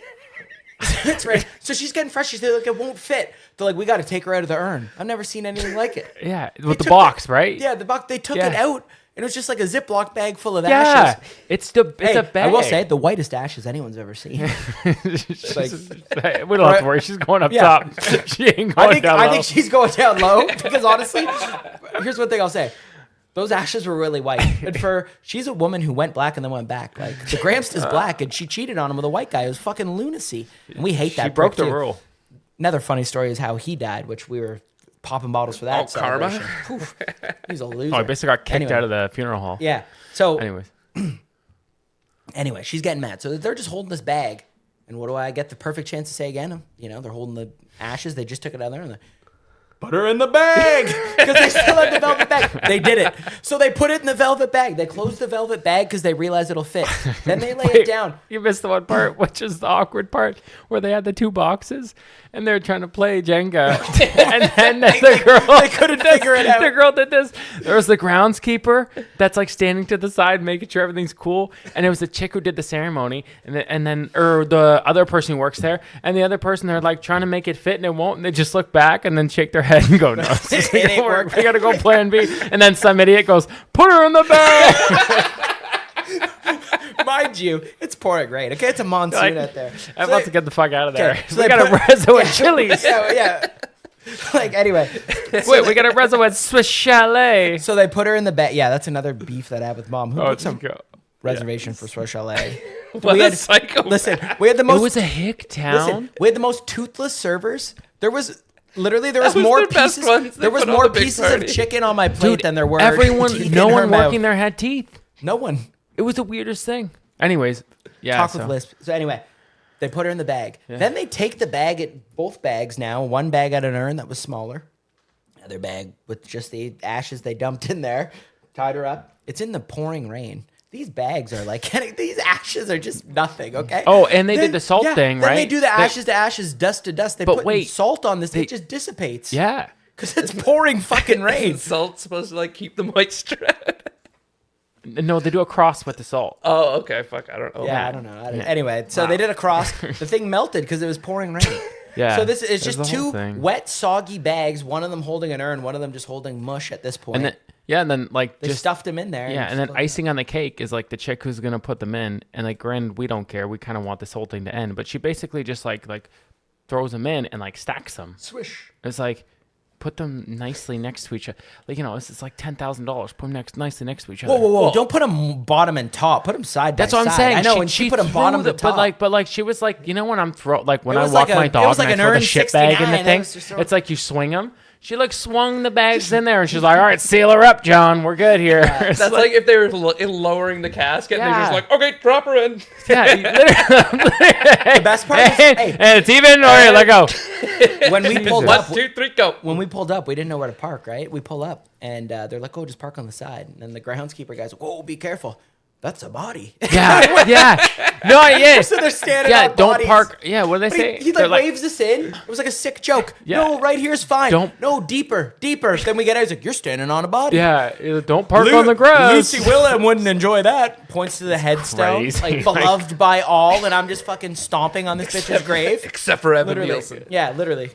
that's right. So she's getting frustrated. They're like, it won't fit. They're like, we got to take her out of the urn. I've never seen anything like it. Yeah, They with the took box, right? Yeah, the box. They took Yeah. it out, and it was just like a Ziploc bag full of Yeah. ashes. It's Hey, a bag. I will say, the whitest ashes anyone's ever seen. Like, we don't have to worry. She's going up Yeah. top. She ain't going down I low. think she's going down low because honestly, here's one thing I'll say. Those ashes were really white. And she's a woman who went black and then went back. Like, the Gramps is black and she cheated on him with a white guy. It was fucking lunacy. And we hate that. She broke prick, the too. rule. Another funny story is how he died, which we were popping bottles for that. Oh, karma? celebration. Poof. He was a loser. Oh, I basically got kicked Anyway. out of the funeral hall. Yeah. So Anyways. she's getting mad. So they're just holding this bag. And what do I get the perfect chance to say again? You know, they're holding the ashes. They just took it out of there and they're put her in the bag because they still have the velvet bag. They did it. So they put it in the velvet bag. They closed the velvet bag because they realized it'll fit. Then they lay it down. You missed the one part, which is the awkward part, where they had the two boxes and they're trying to play Jenga. And then the girl, They couldn't figure it out. The girl did this. There was the groundskeeper that's like standing to the side, making sure everything's cool. And it was the chick who did the ceremony, and then the other person who works there, and the other person, they're like trying to make it fit and it won't. And they just look back and then shake their head and go, no, It ain't working. we gotta go plan B. And then some idiot goes, put her in the bag. Mind you, it's pouring rain. Okay, it's a monsoon Like, out there. I'm So about they- to get the fuck out of there. Okay, so We they got a put- rezo at Chili's. yeah. Like, anyway. Wait, we got a rezo at Swiss Chalet. So they put her in the bag. Yeah, that's another beef that I have with mom. Who booked some go. reservation for Swiss Chalet? What a psycho. Listen, we had the It most. was a hick town. Listen, we had the most toothless servers. There was was more their best pieces. ones. They There was put on more the big pieces party. of chicken on my plate than there were. teeth everyone, no in her one working mouth. there had teeth. No one. It was the weirdest thing. Anyways, yeah. Talk with lisp. So anyway, they put her in the bag. Then they take the bag at both bags now. One bag at an urn that was smaller. Other bag with just the ashes they dumped in there. Tied her up. It's in the pouring rain. These bags are like these ashes are just nothing. Okay. Oh, and they did the salt thing, Then right? they do the ashes to ashes, dust to dust. They But put wait, salt on this. It just dissipates. Yeah. Because it's pouring fucking rain. Salt's supposed to like keep the moisture out. No, they do a cross with the salt. Oh, okay. Fuck, I don't know. Yeah, I don't know. Anyway, so they did a cross. The thing melted because it was pouring rain. Yeah. So this is There's just the whole two thing. wet, soggy bags. One of them holding an urn. One of them just holding mush at this point. And then like they just stuffed him in there. yeah, and then just- icing on the cake is like the chick who's gonna put them in, and like granted, we don't care. We kind of want this whole thing to end, but she basically just like throws them in and like stacks them. swish. It's like put them nicely next to each other. Like it's like $10,000. Put them nicely next to each other. Whoa! Don't put them bottom and top. Put them side That's by what I'm side. saying. I know, and she put them threw bottom to top. but she was like, when It I was walk like my it dog was like and an I throw the urn shit bag in the 69. That thing, was just so- it's like you swing them. She like swung the bags in there, and she's like, "All right, seal her up, John. We're good here." It's That's like if they were lowering the casket and they're just Yeah. like, okay, drop her in. yeah, The best part is, hey, and it's even. All right, let go. when we pulled One, up, two, three, go. when we pulled up, we didn't know where to park, right? We pull up, and they're like, "Oh, just park on the side." And then the groundskeeper guy's like, "Whoa, be careful. That's a body." Yeah, yeah. No, yes. So they're standing Yeah, on don't bodies. park. Yeah, what do they But say? he They're like waves us in. It was like a sick joke. Yeah. No, right here's fine. Don't- No, deeper. Then we get out. He's like, "You're standing on a body." Yeah, don't park on the grass. Lucy Willem wouldn't enjoy that. Points to the headstone, Crazy. like beloved by all, and I'm just fucking stomping on this bitch's grave. Except for Evan Literally. Nielsen. Yeah, literally.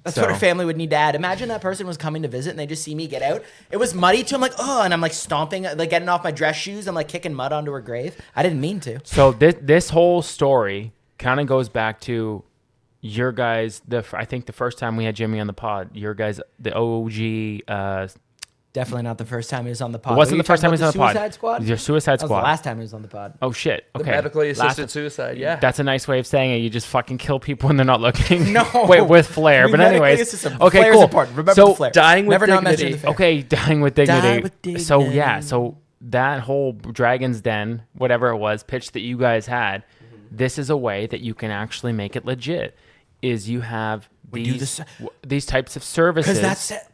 That's what her family would need to add. Imagine that person was coming to visit and they just see me get out. It was muddy too. I'm like, oh, and I'm like stomping, like getting off my dress shoes. I'm like kicking mud onto her grave. I didn't mean to. So this whole story kind of goes back to your guys. I think the first time we had Jimmy on the pod, your guys, the OG. Definitely not the first time he was on the pod. It wasn't Are you the first time he talking was on the about pod. Suicide Squad? Your Suicide That was Squad. the last time he was on the pod. Oh shit. Okay. Medically Last- assisted suicide, yeah. That's a nice way of saying it. You just fucking kill people when they're not looking. No. Wait, with flair. We But medically anyways, assist them. okay, Flair's cool. important. Remember So the flare. dying with Never not mention dignity. the flare. okay, dying with dignity. Die with So yeah, dignity. so that whole Dragon's Den, whatever it was, pitch that you guys had, this is a way that you can actually make it legit. Is you have do these this- these types of services. Because that's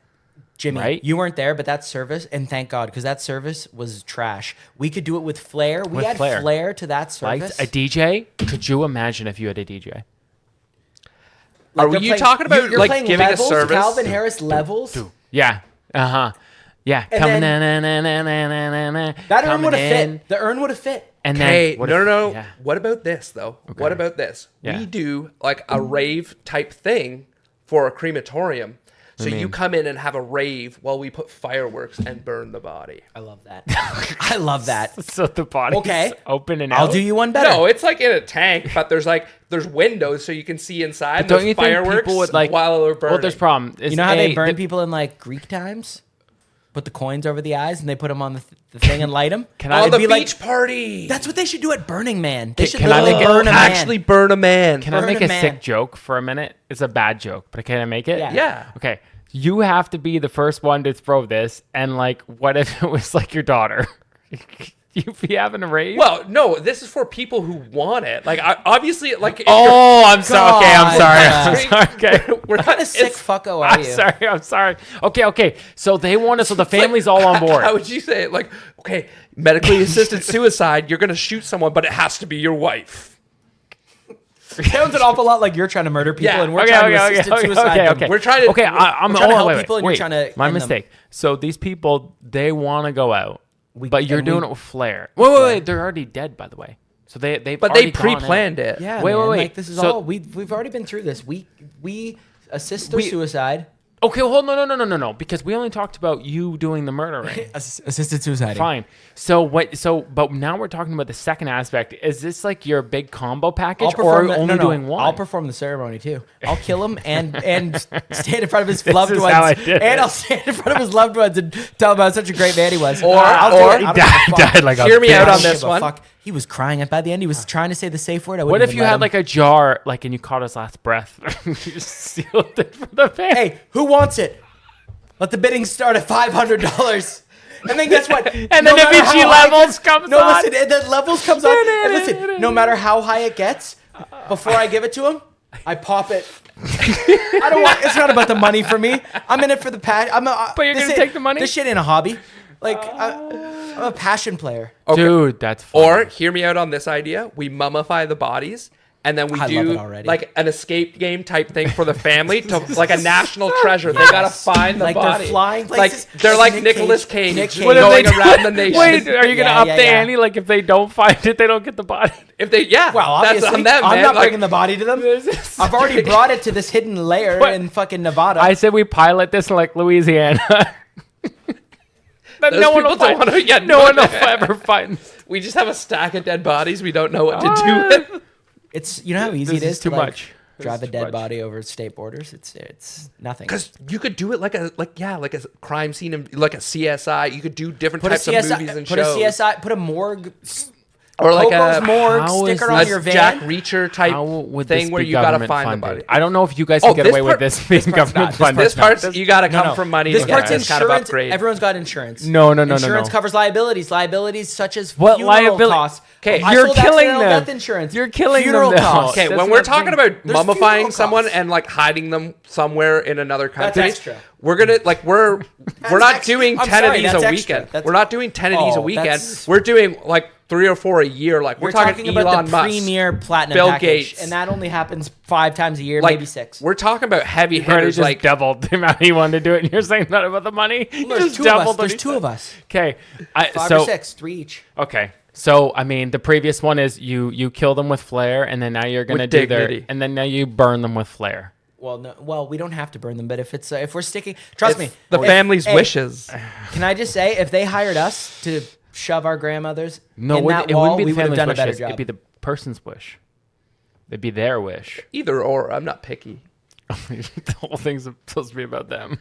Jimmy, Right? you weren't there, but that service, and thank God, because that service was trash. We could do it with flair. We With had flair. flair to that like service. a DJ. Could you imagine if you had a DJ? Are they're you playing- talking about you're like playing giving levels, a service? Calvin Harris levels. Yeah. Yeah. And Coming then- in. That urn would have fit. The urn would have fit. And Hey, then what no. if- yeah. What about this though? What about this? Yeah. We do like a rave type thing for a crematorium. So you come in and have a rave while we put fireworks and burn the body. I love that. I love that. So the body's Okay. open and I'll out. do you one better. No, it's like in a tank, but there's windows so you can see inside. But don't There's you think fireworks people would like? while they're burning. Well, there's a problem. You know how they burn people in like Greek times? Put the coins over the eyes and they put them on the thing and light them. Can I- Oh, the be beach party. That's what they should do at Burning Man. They should can I literally make it- burn a man. Actually burn a man. Can I Burn make a a man. sick joke for a minute? It's a bad joke, but can I make it? Yeah. Yeah. Okay. You have to be the first one to throw this, and like, what if it was like your daughter? You'd be having a rave. Well, no, this is for people who want it. Like, obviously, like. If Oh, I'm sorry. Okay, I'm God. sorry. Yeah. I'm sorry. Okay. we're What kind not of sick it's- fucko are I'm you? sorry. I'm sorry. Okay. So they want us. So the family's all on board. How would you say it? Like, okay, medically assisted suicide. You're gonna shoot someone, but it has to be your wife. Sounds an awful lot like you're trying to murder people Yeah. and we're trying to assist suicide. them. Okay. We're trying to- Okay, I'm we're trying to help wait, people and you're wait. trying to My end them. mistake. So these people, they want to go out, but you're and doing we- it with flair. Wait. They're already dead, by the way. So they But already they gone out. pre-planned it. Yeah, Wait, man. wait. Like this is So- all we've already been through this. We assist their We- suicide. Okay, well, no, because we only talked about you doing the murdering. Assisted suicide. Fine. But now we're talking about the second aspect. Is this like your big combo package, or are you only doing one? I'll perform the ceremony too. I'll kill him and stand in front of his loved is ones. how I did and it. I'll stand in front of his loved ones and tell him how such a great man he was. Or- I'll do or it. he I don't give a fuck. died like a Hear me out bitch. on I don't this give a one. fuck. He was crying, and by the end, he was trying to say the safe word. I What wouldn't if even you let had him. like a jar, like, and you caught his last breath? You just sealed it for the family. Hey, who wants it? Let the bidding start at $500. And then guess what? And then No Da matter how Vinci high it levels gets- comes no, on. listen, and then levels comes on. And listen, no matter how high it gets, before I give it to him, I pop it. I don't want. It's not about the money for me. I'm in it for the passion. But you're gonna take the money? This shit ain't a hobby. Like I'm a passion player. Okay. Dude, that's funny. Or hear me out on this idea: we mummify the bodies, and then we I love do it already. like an escape game type thing for the family to like a national treasure. They gotta find the Like body. they're flying like places. they're Like like Nick Nicolas Cage. Cage, Nick Cage. What if going they- around the nation. Wait, are you gonna Yeah, up yeah, the yeah. ante? Like, if they don't find it, they don't get the body. If they, yeah, Well, that's obviously, on them, I'm man. not Like, bringing the body to them. I've already brought it to this hidden lair What? in fucking Nevada. I said we pilot this in like Louisiana. That Those no one people will don't find. wanna- yeah, no one will ever find. we just have a stack of dead bodies. We don't know what to do with. It's you know how easy This it is is too to like, much. This drive is a too dead much. body over state borders. It's nothing. Because you could do it like a crime scene, and like a CSI. You could do different Put a types of CSI, movies and put shows. a CSI, put a morgue Or like Coco's a Morgue how is sticker on this your van. Jack Reacher type How would thing this where be you gotta government find funded? the body. I don't know if you guys Oh, can get this away part- with this being part's government not. This funded. This part's you gotta come No. from money This to part's get this kind of insurance. upgrade. Everyone's got insurance. No. Insurance covers liabilities. Liabilities such as What funeral liability? costs. Okay, I you're sold killing accidental them. death insurance. You're killing funeral them, though. costs. Okay, That's when what we're I'm talking saying. about There's mummifying funeral someone costs. and like hiding them somewhere in another country, extra. we're gonna like we're not extra. doing I'm 10 sorry, of these that's a extra. weekend. That's- We're not doing 10 of these a Oh, weekend. that's- We're doing like 3 or 4 a year. Like we're We're talking talking about Elon the Musk, premier platinum Bill package, Gates. and that only happens 5 times a year, like maybe 6. we're talking about heavy You already hitters. just Like doubled the amount he wanted to do it, and you're saying that about the money. You There's just 2 of us. doubled what There's he 2 said. of us. Okay, 5 so or 6, 3 each. okay, so I mean, the previous one is you kill them with flare, and then now you're gonna With do their, dignity. and then now you burn them with flare. Well, no. Well, we don't have to burn them, but if we're sticking, trust me, the if- family's hey, wishes. Can I just say, if they hired us to shove our grandmothers No, in that it wall, wouldn't be we the would have family's done a wish. better job. It'd be the person's wish. It'd be their wish. Either or. I'm not picky. The whole thing's supposed to be about them.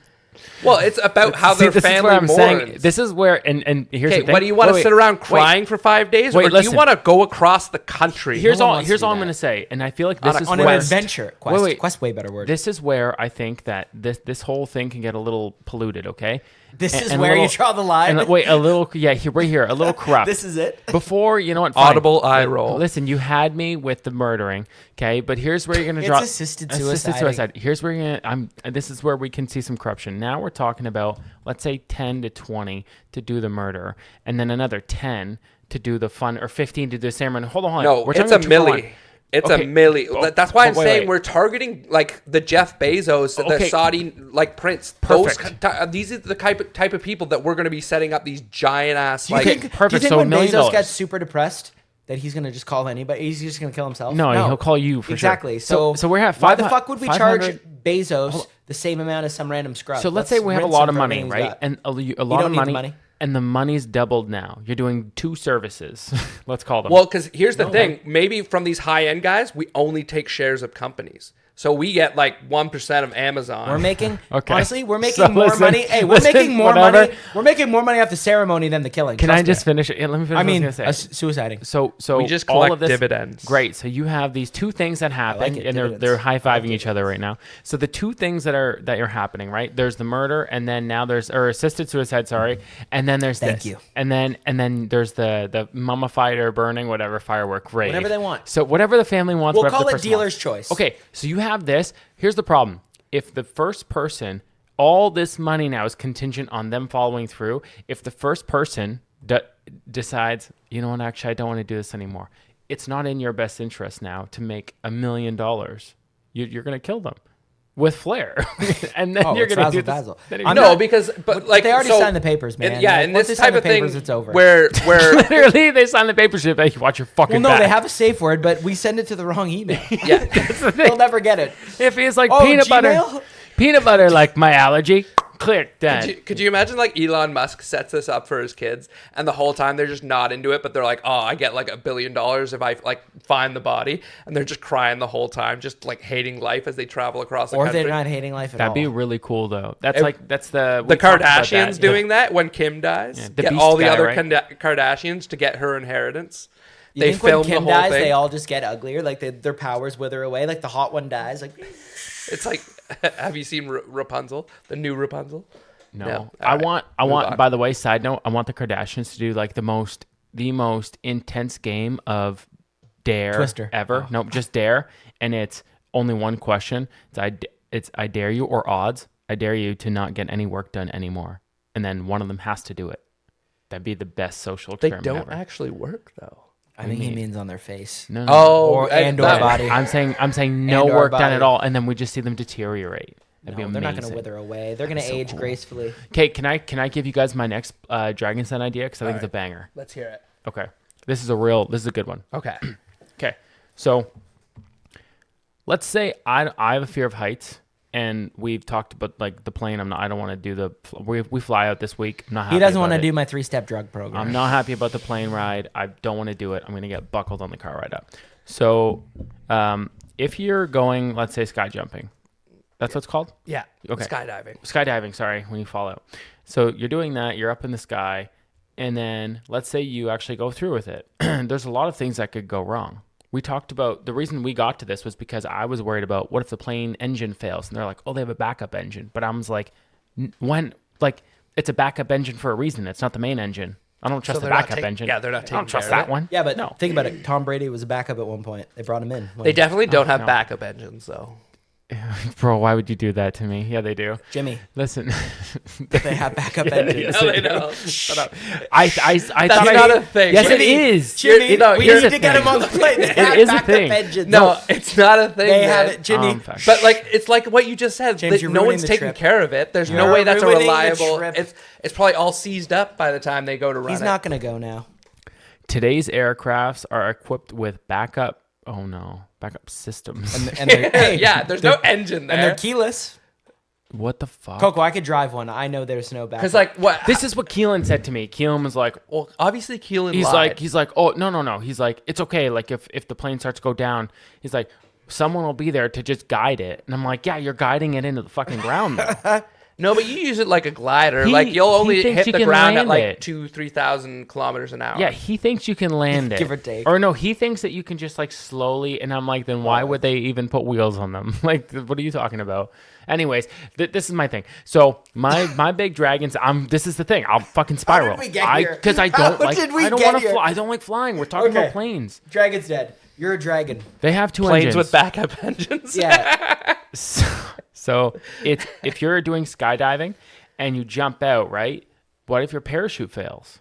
Well, it's about how See, their this is family where I'm saying. mourns. This is where, and here's Okay, the thing. what do you want to Wait, sit around wait. crying for 5 days, Wait, or do listen. you want to go across the country? Here's No one all. wants Here's to do all I'm that. gonna say, and I feel like On this a- is on where an adventure quest. Wait. Quest, way better word. this is where I think that this whole thing can get a little polluted. Okay. This is and where a you draw the line. And wait, a little. Yeah, right here, a little corrupt. This is it. Before, you know what? Fine. Audible eye roll. Listen, you had me with the murdering, okay? But here's where you're gonna It's draw assisted assisted suicide. suicide. Here's where you're gonna. This is where we can see some corruption. Now we're talking about, let's say, 10 to 20 to do the murder, and then another 10 to do the fun, or 15 to do the ceremony. Hold on. No, we're it's talking a about 2 for 1. milli. It's Okay. a milli. Oh, That's why I'm wait, saying wait. we're targeting like the Jeff Bezos, the Okay. Saudi like prince. Perfect. These are the type of people that we're going to be setting up these giant ass Do you like. think, do you perfect, think so when $1 million? Bezos gets super depressed that he's gonna just call anybody? He's just gonna kill himself? No, he'll call you for exactly. sure. So we're at why 500 the fuck would we charge 500 Bezos the same amount as some random scrub? So let's say we have a rinse lot him of for money, everything he's right? got. And a You lot don't of need the money, money. and the money's doubled now. You're doing 2 services. Let's call them. Well, because here's the thing. Maybe from these high end guys, we only take shares of companies. So we get like 1% of Amazon. We're making Okay. honestly, we're making So more listen- money. Hey, we're listen, making more whatever. money. We're making more money off the ceremony than the killing. Can Trust I me. just finish it? Yeah, let me finish. I mean, what I was gonna say. suiciding. So We just all collect of this, dividends. Great. So you have these 2 things that happen, like it, and dividends. they're high I fiving like each other right now. So the 2 things that are happening, right? There's the murder, and then now there's or assisted suicide. Sorry, and then there's Thank this. you. And then there's the mummified or burning, whatever firework. Great. Whatever they want. So whatever the family wants. We'll whatever call the it person dealer's wants. choice. Okay. So you have this. Here's the problem. If the first person, all this money now is contingent on them following through. If the first person decides, you know what, actually, I don't want to do this anymore. It's not in your best interest now to make $1 million. You're going to kill them with flair, and then Oh, you're it's going to do razzle-dazzle. this. Then I'm No, not- because but like they already so- signed the papers, man. Yeah, Like, and once this they sign type of the papers, thing it's over. where literally they sign the paper ship. Hey, watch your fucking well, no, back. they have a safe word, but we send it to the wrong email. yeah. That's the They'll thing. never get it. If it's like Oh, peanut butter, Gmail? peanut butter, like my allergy, click done. Could you imagine like Elon Musk sets this up for his kids and the whole time they're just not into it, but they're like, oh, I get like $1 billion if I like find the body, and they're just crying the whole time, just like hating life as they travel across the Or country. they're not hating life at That'd all. be really cool, though. That's It- like that's the The we talked about Kardashians that. doing that when Kim dies. Yeah, the get Beast all the guy, other right? Kardashians to get her inheritance. You They think when film the Kim whole dies, thing. they all just get uglier? Like their powers wither away? Like the hot one dies? Like It's like, have you seen Rapunzel? The new Rapunzel? No, No. I All right. want. Move on. By the way, side note, I want the Kardashians to do like the most intense game of Dare Twister. ever. Nope, just Dare, and it's only one question. It's I dare you or odds. I dare you to not get any work done anymore, and then one of them has to do it. That'd be the best social They experiment don't ever. actually work though. I think he means on their face. No, no. Oh, Or and or that- body. I'm saying no And our work done body. at all, and then we just see them deteriorate. That'd be No, amazing. they're not going to wither away. They're going to so age cool. gracefully. Okay, can I give you guys my next Dragon's Den idea? Because I think it's a banger. Let's hear it. Okay, this is a good one. Okay. Okay, so let's say I have a fear of heights, and we've talked about like the plane. I don't want to do the. We fly out this week. I'm not happy He doesn't about want to it. do my 3-step drug program. I'm not happy about the plane ride. I don't want to do it. I'm going to get buckled on the car ride up. So, if you're going, let's say sky jumping, that's what it's called. Yeah. Okay. Skydiving. Skydiving. Sorry, when you fall out. So you're doing that. You're up in the sky, and then let's say you actually go through with it. There's a lot of things that could go wrong. We talked about the reason we got to this was because I was worried about what if the plane engine fails, and they're like, oh, they have a backup engine. But I was like, when, like, it's a backup engine for a reason. It's not the main engine. I don't trust the backup engine. Yeah, they're not taking I don't trust care of that it. one. Yeah, but no. think about it. Tom Brady was a backup at one point. They brought him in. They definitely don't have no. backup engines, though. Bro, why would you do that to me? Yeah, they do. Jimmy, Listen, they have backup engines. No, they don't. Shut up. I thought not a thing. Yes, Jimmy, it is. Jimmy, we here's need the to get thing. him on the plane. They have is a backup thing. engines. No, it's not a thing. They man. have it, Jimmy. Fuck. But like it's like what you just said. James, that you're no ruining one's the taking trip. care of it. There's no You're way that's a ruining the reliable. trip. It's probably all seized up by the time they go to run He's it. not going to go now. Today's aircrafts are equipped with backup systems. And they're, hey, Yeah, there's no engine there. and they're keyless. What the fuck? Coco, I could drive one. I know there's no backup. Because like what? This is what Keelan said to me. Keelan was like, Well, obviously Keelan he's lied. like, oh, no. He's like, it's okay. Like if the plane starts to go down, he's like, someone will be there to just guide it. And I'm like, yeah, you're guiding it into the fucking ground though. No, but you use it like a glider. He- Like you'll he only thinks hit you the can ground at land like it. 2,000-3,000 kilometers an hour. Yeah, he thinks you can land it. Give or take. Or no, he thinks that you can just like slowly, and I'm like, then why would they even put wheels on them? Like, what are you talking about? Anyways, this is my thing. So my big dragons, this is the thing. I'll fucking spiral. we get here? Because I How don't like, did we I don't get want to here? fly. I don't like flying. We're talking Okay. about planes. Dragon's dead. You're a dragon. They have two planes engines. with backup engines. Yeah. So it's if you're doing skydiving and you jump out, right? What if your parachute fails?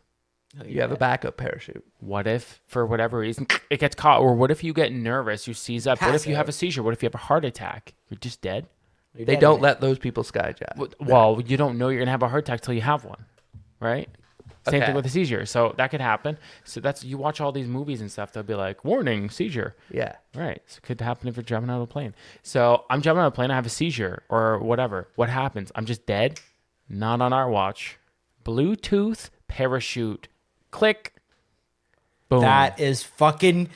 You have a backup parachute. What if, for whatever reason, it gets caught? Or what if you get nervous, you seize up? What Pass if you out. have a seizure? What if you have a heart attack? You're just dead? You're They dead, don't mate. let those people skydive. Well, you don't know you're going to have a heart attack till you have one, right? Same Okay. thing with a seizure. So that could happen. So you watch all these movies and stuff, they'll be like, warning, seizure. Yeah. Right. So it could happen if you're jumping out of a plane. So I'm jumping out of a plane, I have a seizure or whatever. What happens? I'm just dead. Not on our watch. Bluetooth parachute. Click. Boom. That is fucking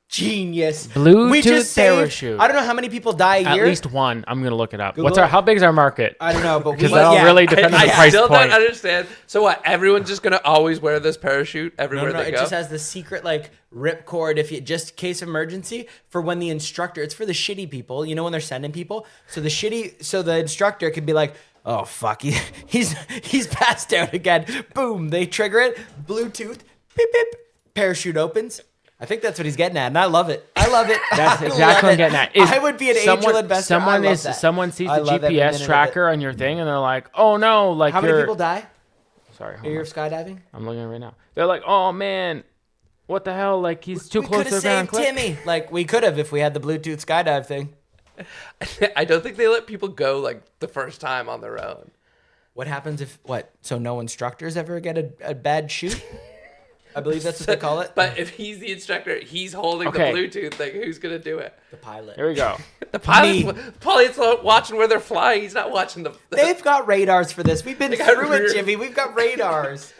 genius. Bluetooth we just saved, parachute. I don't know how many people die a At year. least one. I'm gonna look it up. Google How big is our market? I don't know, but Because we that'll really depend on the I price still point. don't understand. So what? Everyone's just gonna always wear this parachute everywhere No, they it go. just has the secret like rip cord if you just case of emergency for when the instructor. It's for the shitty people. You know when they're sending people. So the instructor could be like, oh fuck, he's passed out again. Boom, they trigger it. Bluetooth, beep beep, parachute opens. I think that's what he's getting at, and I love it. I love it. That's I exactly love what I'm it. getting at. Is I would be an angel investor. Someone sees I the love every minute GPS of tracker on your thing, and they're like, "Oh no!" Like How many people die Sorry, a hold year on. of skydiving? I'm looking at it right now. They're like, "Oh man, what the hell? Like he's too We close could to have the ground." saved Click. Timmy. Like we could have if we had the Bluetooth skydive thing. I don't think they let people go like the first time on their own. What happens if what? So no instructors ever get a bad shoot? I believe that's what they call it. But if he's the instructor, he's holding Okay. the Bluetooth thing. Who's gonna do it? The pilot. Here we go. The pilot's watching where they're flying. He's not watching the. They've got radars for this. We've been They got through rear- it, Jimmy. We've got radars.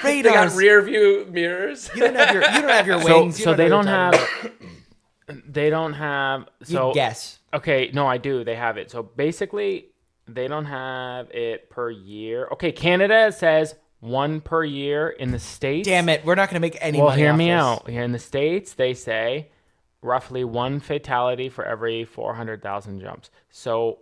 They got Radars. rear view mirrors. You don't have your So wings. You so they know don't what you're talking have. They don't have. about. So You guess. okay, no, I do. They have it. So basically, they don't have it per year. Okay, Canada says one per year. In the States, Damn it. We're not going to make any Well, money hear off me this. out. Here in the States, they say roughly one fatality for every 400,000 jumps. So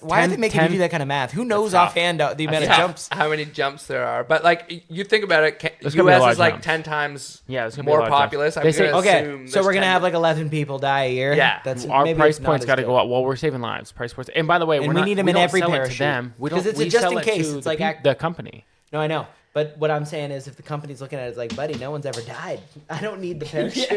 Why are they 10 making you do that kind of math? Who knows tough. offhand the amount of Tough jumps? how many jumps there are. But like you think about it, There's gonna be a lot U.S. of is like jumps. 10 times yeah, it's gonna be a more lot of jumps. populous. I'm They say gonna Okay, assume so there's we're going to 10 have like 11 people die a year. Yeah. That's our maybe price it's not points as got to good. go up. Well, we're saving lives. Price points. And by the way, And we're we not, need 'em we in don't every sell it to parachute. them. We 'Cause don't. it's a We just sell in it case. to It's the, like the company. No, I know. But what I'm saying is if the company's looking at it, it's like, buddy, no one's ever died. I don't need the parachute.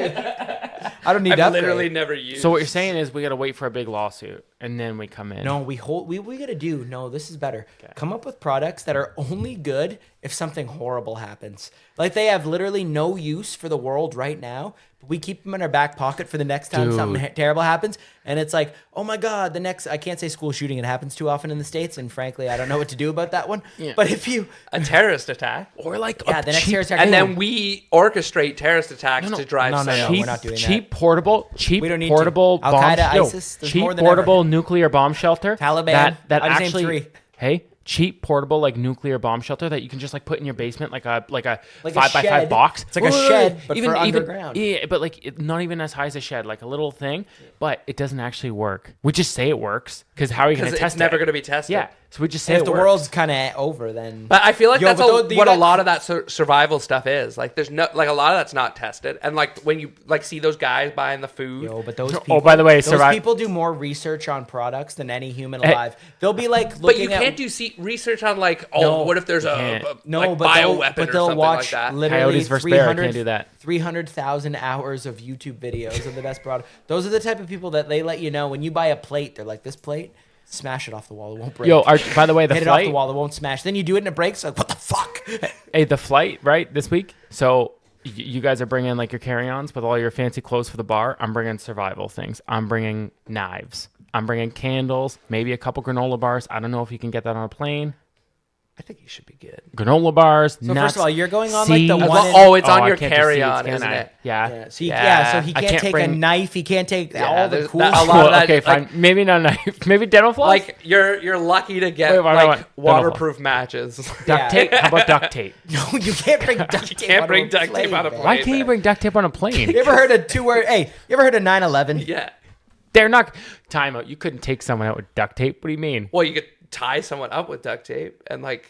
I don't need to I've upgrade. literally never used. So what you're saying is we got to wait for a big lawsuit and then we come in. No, we got to do. No, this is better. Come up with products that are only good if something horrible happens. Like they have literally no use for the world right now, but we keep them in our back pocket for the next time Dude. something terrible happens. And it's like, oh my God, the next, I can't say school shooting. It happens too often in the States. And frankly, I don't know what to do about that one. Yeah. But if you, a terrorist attack, Or like yeah, a the next cheap, terrorist attack. and then we orchestrate terrorist attacks No, to drive no, no, sales. no. cheap, we're not doing cheap that. cheap We don't need to. portable Al-Qaeda, bomb, ISIS, there's cheap more than portable nuclear bomb shelter. Taliban. That I just named actually, 3. hey, cheap portable like nuclear bomb shelter that you can just like put in your basement like a Like a 5x5 shed. box. It's like a shed, but for underground. Yeah, but like not even as high as a shed, like a little thing. But it doesn't actually work. We just say it works because how are you going to test it's never it? going to be tested. Yeah, so we just say If it the works. world's kind of over, then. But I feel like that's but what a lot of that survival stuff is. Like, there's no, like, a lot of that's not tested. And like when you like see those guys buying the food, Yo, but those people, by the way, those people do more research on products than any human alive. They'll be like looking but you at. can't do research on like, No, what if there's No, like but bioweapon or they'll something watch like that? literally Coyotes versus bear, can't do that. 300,000 hours of YouTube videos of the best product. Those are the type of people that they let you know when you buy a plate. They're like, this plate, smash it off the wall, it won't break. Yo, by the way, the hit it off flight. the wall, it won't smash. Then you do it and it breaks. Like, what the fuck? Hey, the flight right this week. So you guys are bringing like your carry-ons with all your fancy clothes for the bar. I'm bringing survival things. I'm bringing knives. I'm bringing candles. Maybe a couple granola bars. I don't know if you can get that on a plane. I think you should be good. Granola bars. So nuts, first of all, you're going on like the seeds. one. It's on I your can't do seeds, carry-on, can isn't I? it? Yeah. So Yeah. he I can't can't take a bring- knife. He can't take all the there's cool a stuff. lot of that, Okay, fine. like- Maybe not a knife. Maybe dental floss. Like you're lucky to get Wait, wait, like wait. waterproof matches. duct Yeah. tape. How about duct tape? No, you can't bring duct tape. can't on bring a duct tape plane, on a man. plane. Why can't you bring duct tape on a plane? You ever heard of two-word? Hey, you ever heard of 9/11? Yeah. They're not. Time out. You couldn't take someone out with duct tape. What do you mean? Well, you could tie someone up with duct tape and like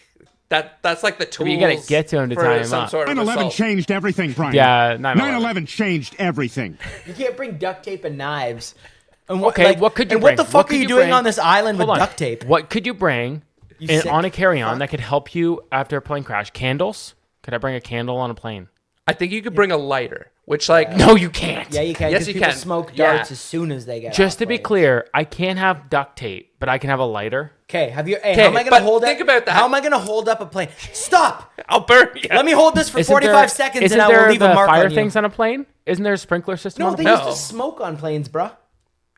that's like the tools. you gotta get to him to for tie him some up. sort of 9/11 assault. changed everything, Brian. Yeah, 9/11. 9/11 changed everything. You can't bring duct tape and knives. And Okay, what could you and bring? what the What fuck could are you you doing bring? on this island with Hold on. duct tape? What could you bring You sick on a carry-on fuck. that could help you after a plane crash? Candles? Could I bring a candle on a plane? I think you could bring a lighter, which like No, you can't. Yeah, you can. Yes, 'cause you people can. smoke Yeah. darts as soon as they get Just off to be planes. clear, I can't have duct tape, but I can have a lighter. Okay, have you? Hey, Okay, how am I gonna but hold think it? about that. How am I gonna hold up a plane? Stop! I'll burn you. Let me hold this for Isn't 45 there- seconds, isn't and I there will leave the a mark fire on you. things on a plane? Isn't there a sprinkler system? No, on a they plane? used to smoke on planes, bruh.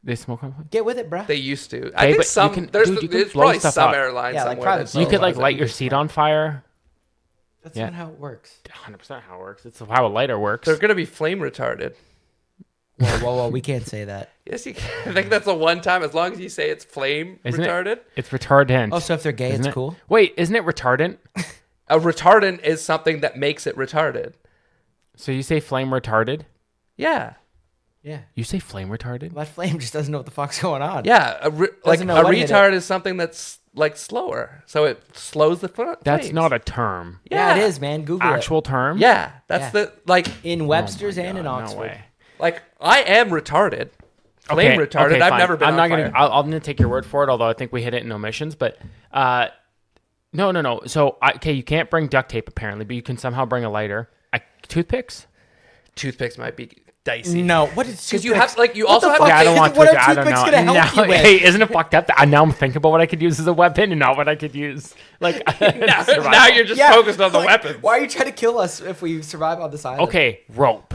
They smoke on planes. Get with it, bruh. They used to. I Okay, think but you some can- there's dude, you can there's blow probably stuff some up. airlines Yeah, like somewhere private that planes. You could like does it. light your seat on fire. That's Yeah. not how it works. 100% how it works. It's how a lighter works. They're gonna be flame retarded. Whoa, we can't say that. Yes, you can. I think that's the one time. As long as you say it's flame Isn't it? retarded. It's retardant. Oh, so if they're gay, Isn't it's it? cool? Wait, isn't it retardant? A retardant is something that makes it retarded. So you say flame retarded? Yeah. Yeah. You say flame retarded? That flame just doesn't know what the fuck's going on. Yeah. Like a know what hit retard is something that's like slower, so it slows the That's flames. not a term. Yeah, it is, man. Google Actual term? Yeah, that's Yeah. the like it. In Webster's and in No Oxford. way. like I am retarded. Flame retarded. I've fine. never been. I'm on not fire. gonna. I'm gonna take your word for it. Although I think we hit it in omissions, but no. So okay, you can't bring duct tape apparently, but you can somehow bring a lighter. Toothpicks. Toothpicks might be dicey. No, what is Because you have like you also have fuck? Yeah, I don't want What toothpicks. are I don't toothpicks know. gonna help Now- you with? Hey, isn't it fucked up? That now I'm thinking about what I could use as a weapon and not what I could use. Like now you're just focused on the like, weapons. Why are you trying to kill us if we survive on this island? Okay, rope.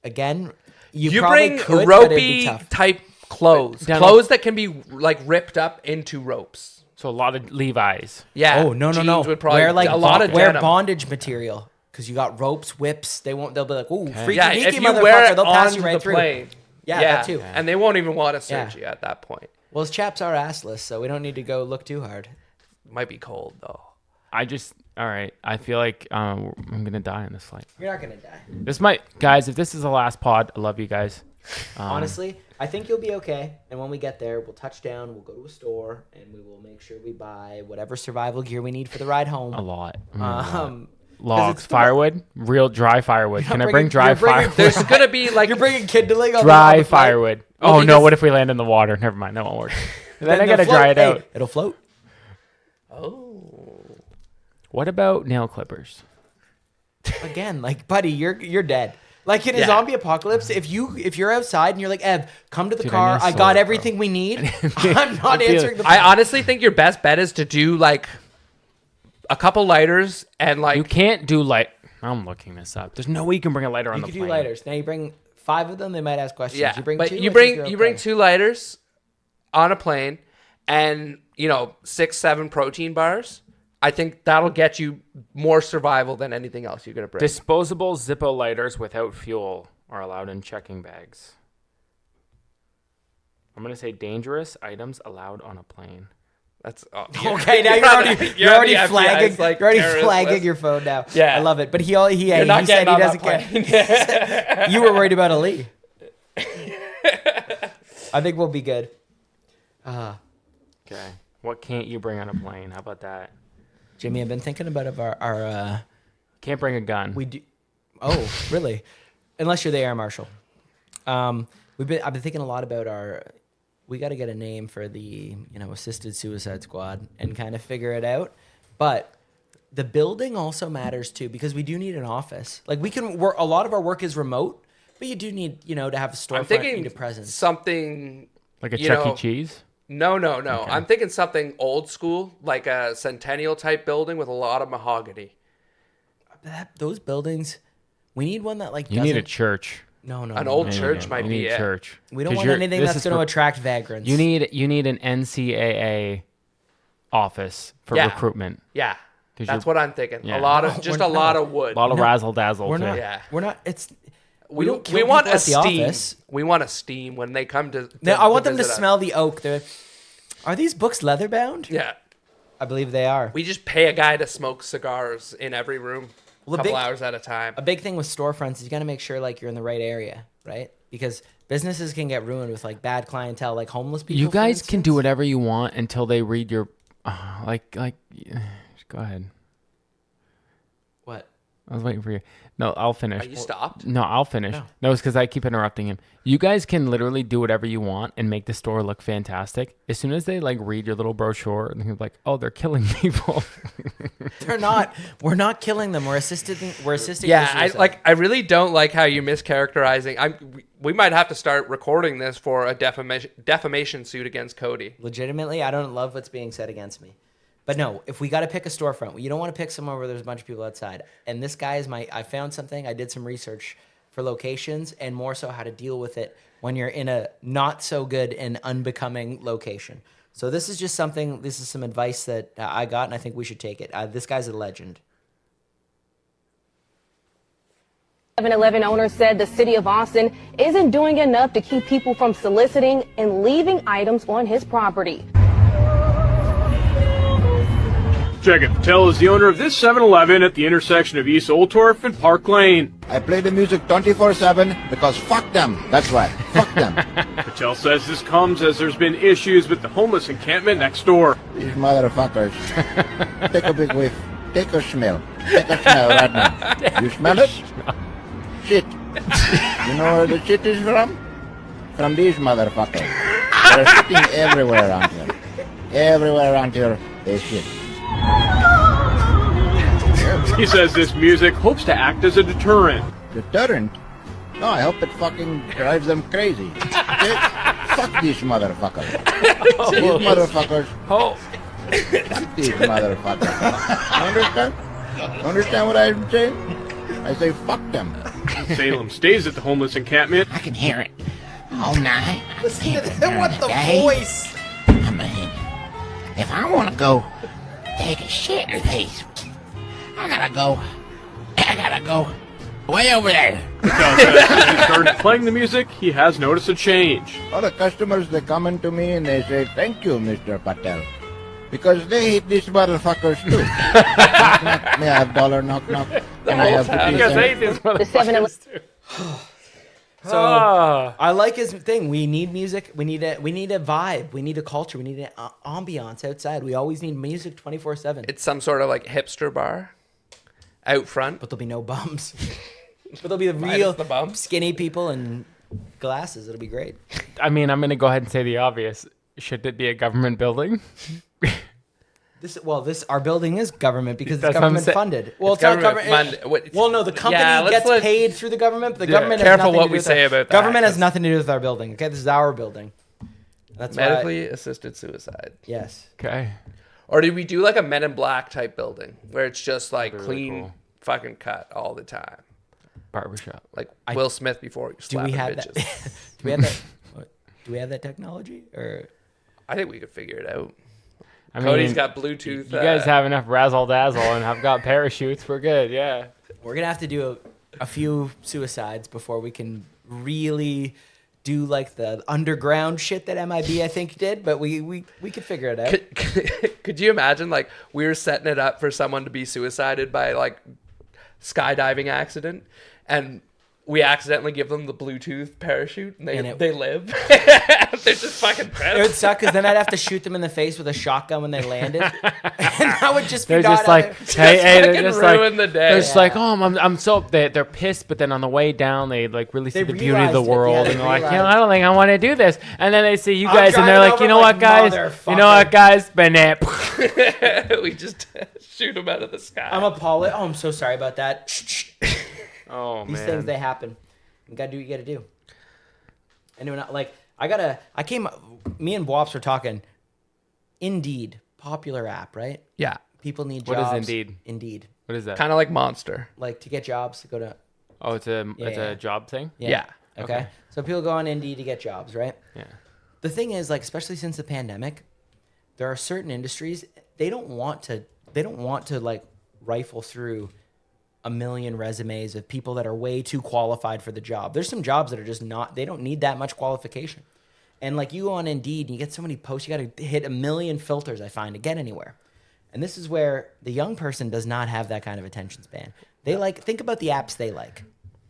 Again, you You probably bring could, but it'd be ropey tough. type clothes, Down- clothes that can be like ripped up into ropes. So a lot of Levi's. Yeah. Oh no! jeans Would probably Wear like a lot of wear denim. bondage material because you got ropes, whips. They won't. They'll be like, "Ooh, freaky Yeah, deaky if you motherfucker!" wear it They'll pass on you right the through. plane. Yeah, that too. And they won't even want to search Yeah. you at that point. Well, his chaps are assless, so we don't need to go look too hard. Might be cold though. All right. I feel like I'm gonna die on this flight. You're not gonna die. This might, guys. If this is the last pod, I love you guys. Honestly, I think you'll be okay. And when we get there, we'll touch down. We'll go to a store, and we will make sure we buy whatever survival gear we need for the ride home. A lot. it's Logs, the- firewood, real dry firewood. Can I bring bringing- dry you're bringing- firewood? There's gonna be like You're bringing kindling on Dry the flight? firewood. Well, Oh no! because- What if we land in the water? Never mind. That won't work. then I Then gotta they'll dry it float. out. Hey, it'll float. oh. What about nail clippers? Again, like, buddy, you're dead. Like in a Yeah. zombie apocalypse, if you're outside and you're like, Ev, come to the Dude, I car. need a I sword, got bro. everything we need. I'm not feel- answering the I honestly think your best bet is to do like a couple lighters and like You can't do light. I'm looking this up. There's no way you can bring a lighter on You the could plane. do lighters. Now you bring 5 of them, they might ask questions. yeah. You bring but 2, you I bring think you you're bring okay. 2 lighters on a plane and 6-7 protein bars. I think that'll get you more survival than anything else you're gonna bring. Disposable Zippo lighters without fuel are allowed in checking bags. I'm gonna say dangerous items allowed on a plane. That's Okay, now you're already flagging. like, you're already terrorist flagging list. your phone now. Yeah. I love it. But he You're not said getting he on doesn't that care. You were worried about Ali. I think we'll be good. Okay. What can't you bring on a plane? How about that? Jimmy, I've been thinking about our Can't bring a gun. we do. Oh, really? Unless you're the air marshal. I've been thinking a lot about we got to get a name for the assisted suicide squad and kind of figure it out. But the building also matters too, because we do need an office. Like we can work. A lot of our work is remote, but you do need to have a I'm storefront, thinking need a presence. something Like a Chuck E. Cheese? No. I'm thinking something old school, like a Centennial type building with a lot of mahogany. Those buildings, we need one that You need a church. No. An old church might You be need it. church. We don't 'Cause want anything this that's is going to for- attract vagrants. You need an NCAA office for Yeah. recruitment. Yeah, 'Cause that's you're- what I'm thinking. Yeah. A lot No, of just we're a lot not. of wood. A lot of No, razzle dazzle. We're too. not. Yeah. We're not. It's. we don't kill we want people a at the steam. office. We want a steam when they come to. No, I want them to visit us. smell the oak. Are these books leather bound? Yeah, I believe they are. we just pay a guy to smoke cigars in every room, Well, a couple hours at a time. A big thing with storefronts is you got to make sure like you're in the right area, right? Because businesses can get ruined with like bad clientele, like homeless people. You for guys can do instance. whatever you want until they read your go ahead. What? I was waiting for you. No, I'll finish. Are you stopped? No, I'll finish. No. No, it's because I keep interrupting him. You guys can literally do whatever you want and make the store look fantastic. As soon as they like read your little brochure and they're like, "Oh, they're killing people." They're not. We're not killing them. We're assisting. Yeah, their suicide. I really don't like how you mischaracterizing. We might have to start recording this for a defamation suit against Cody. Legitimately, I don't love what's being said against me. But no, if we got to pick a storefront, you don't want to pick somewhere where there's a bunch of people outside. And this guy is I found something. I did some research for locations and more so how to deal with it when you're in a not so good and unbecoming location. So this is just something, this is some advice that I got and I think we should take it. This guy's a legend. 7-Eleven owner said the city of Austin isn't doing enough to keep people from soliciting and leaving items on his property. Check it. Patel is the owner of this 7-Eleven at the intersection of East Old Torf and Park Lane. I play the music 24/7 because fuck them. That's right. Fuck them. Patel says this comes as there's been issues with the homeless encampment next door. These motherfuckers. Take a big whiff. Take a smell. Take a smell right now. You smell it? Shit. You know where the shit is from? From these motherfuckers. They're shitting everywhere around here. Everywhere around here, they shit. He says this music hopes to act as a deterrent. Deterrent? No, I hope it fucking drives them crazy. Okay? Fuck these motherfuckers. These motherfuckers. Oh, Fuck these motherfuckers. You understand? You understand what I'm saying? I say fuck them. Salem stays at the homeless encampment. I can hear it all night. Listen to them. What the voice? I mean, if I want to go take a shit in peace, I gotta go way over there. Patel says since he started playing the music, he has noticed a change. All the customers, they come in to me and they say, thank you, Mr. Patel. Because they hate these motherfuckers too. Knock, knock. May I have dollar knock knock? Can I have 50 because cents? they this The 7-Eleven. So I like his thing. We need music. We need a vibe. We need a culture. We need an ambiance outside. We always need music 24/7. It's some sort of like hipster bar out front. But there'll be no bums. But there'll be the Minus real the bumps. skinny people and glasses. It'll be great. I mean, I'm gonna go ahead and say the obvious. Should it be a government building? Our building is government because it's That's what I'm government saying. funded. Well, It's it's not government government. funded. Well, no, the company let's gets let- paid through the government. But the Yeah. government has Careful nothing what to do we with say our, about that. government has nothing to do with our building. Okay, this is our building. That's why. Medically assisted suicide. Yes. Okay. Or did we do like a Men in Black type building where it's just like That'd be really clean cool. fucking cut all the time? Barbershop. Like Will Smith before you Do slap we have bitches. that? Do we have that? Do we have that technology? Or I think we could figure it out. I Cody's mean, got Bluetooth. You guys have enough razzle dazzle, and I've got parachutes. We're good. Yeah. we're gonna have to do a few suicides before we can really do like the underground shit that MIB I think did, but we could figure it out. Could you imagine like we were setting it up for someone to be suicided by like skydiving accident, and we accidentally give them the Bluetooth parachute, and they live. They're just fucking It would suck because then I'd have to shoot them in the face with a shotgun when they landed, and that would just be They're just like, Just they're just like, ruin the day. they're just like, oh, I'm so they're pissed, but then on the way down, they like really see They the beauty of the realized it, world, yeah, and they they're like, realized. I don't think I want to do this, and then they see you I'm guys, and they're driving like, you over, know like, what, guys, banana. We just shoot them out of the sky. I'm appalled. Oh, I'm so sorry about that. Oh These man, things, they happen. You gotta do what you gotta do. Anyone like me and Wops were talking. Indeed, popular app, right? Yeah, People need What jobs. is Indeed? Indeed. what is that? kind of like Monster. Like to get jobs, to go to Oh, it's a Yeah. a job thing. Yeah. Okay. So people go on Indeed to get jobs, right? Yeah. The thing is, like, especially since the pandemic, there are certain industries they don't want to like rifle through a million resumes of people that are way too qualified for the job. There's some jobs that are just not, they don't need that much qualification. And like you go on Indeed and you get so many posts, you got to hit a million filters, I find, to get anywhere. And this is where the young person does not have that kind of attention span. They think about the apps they like.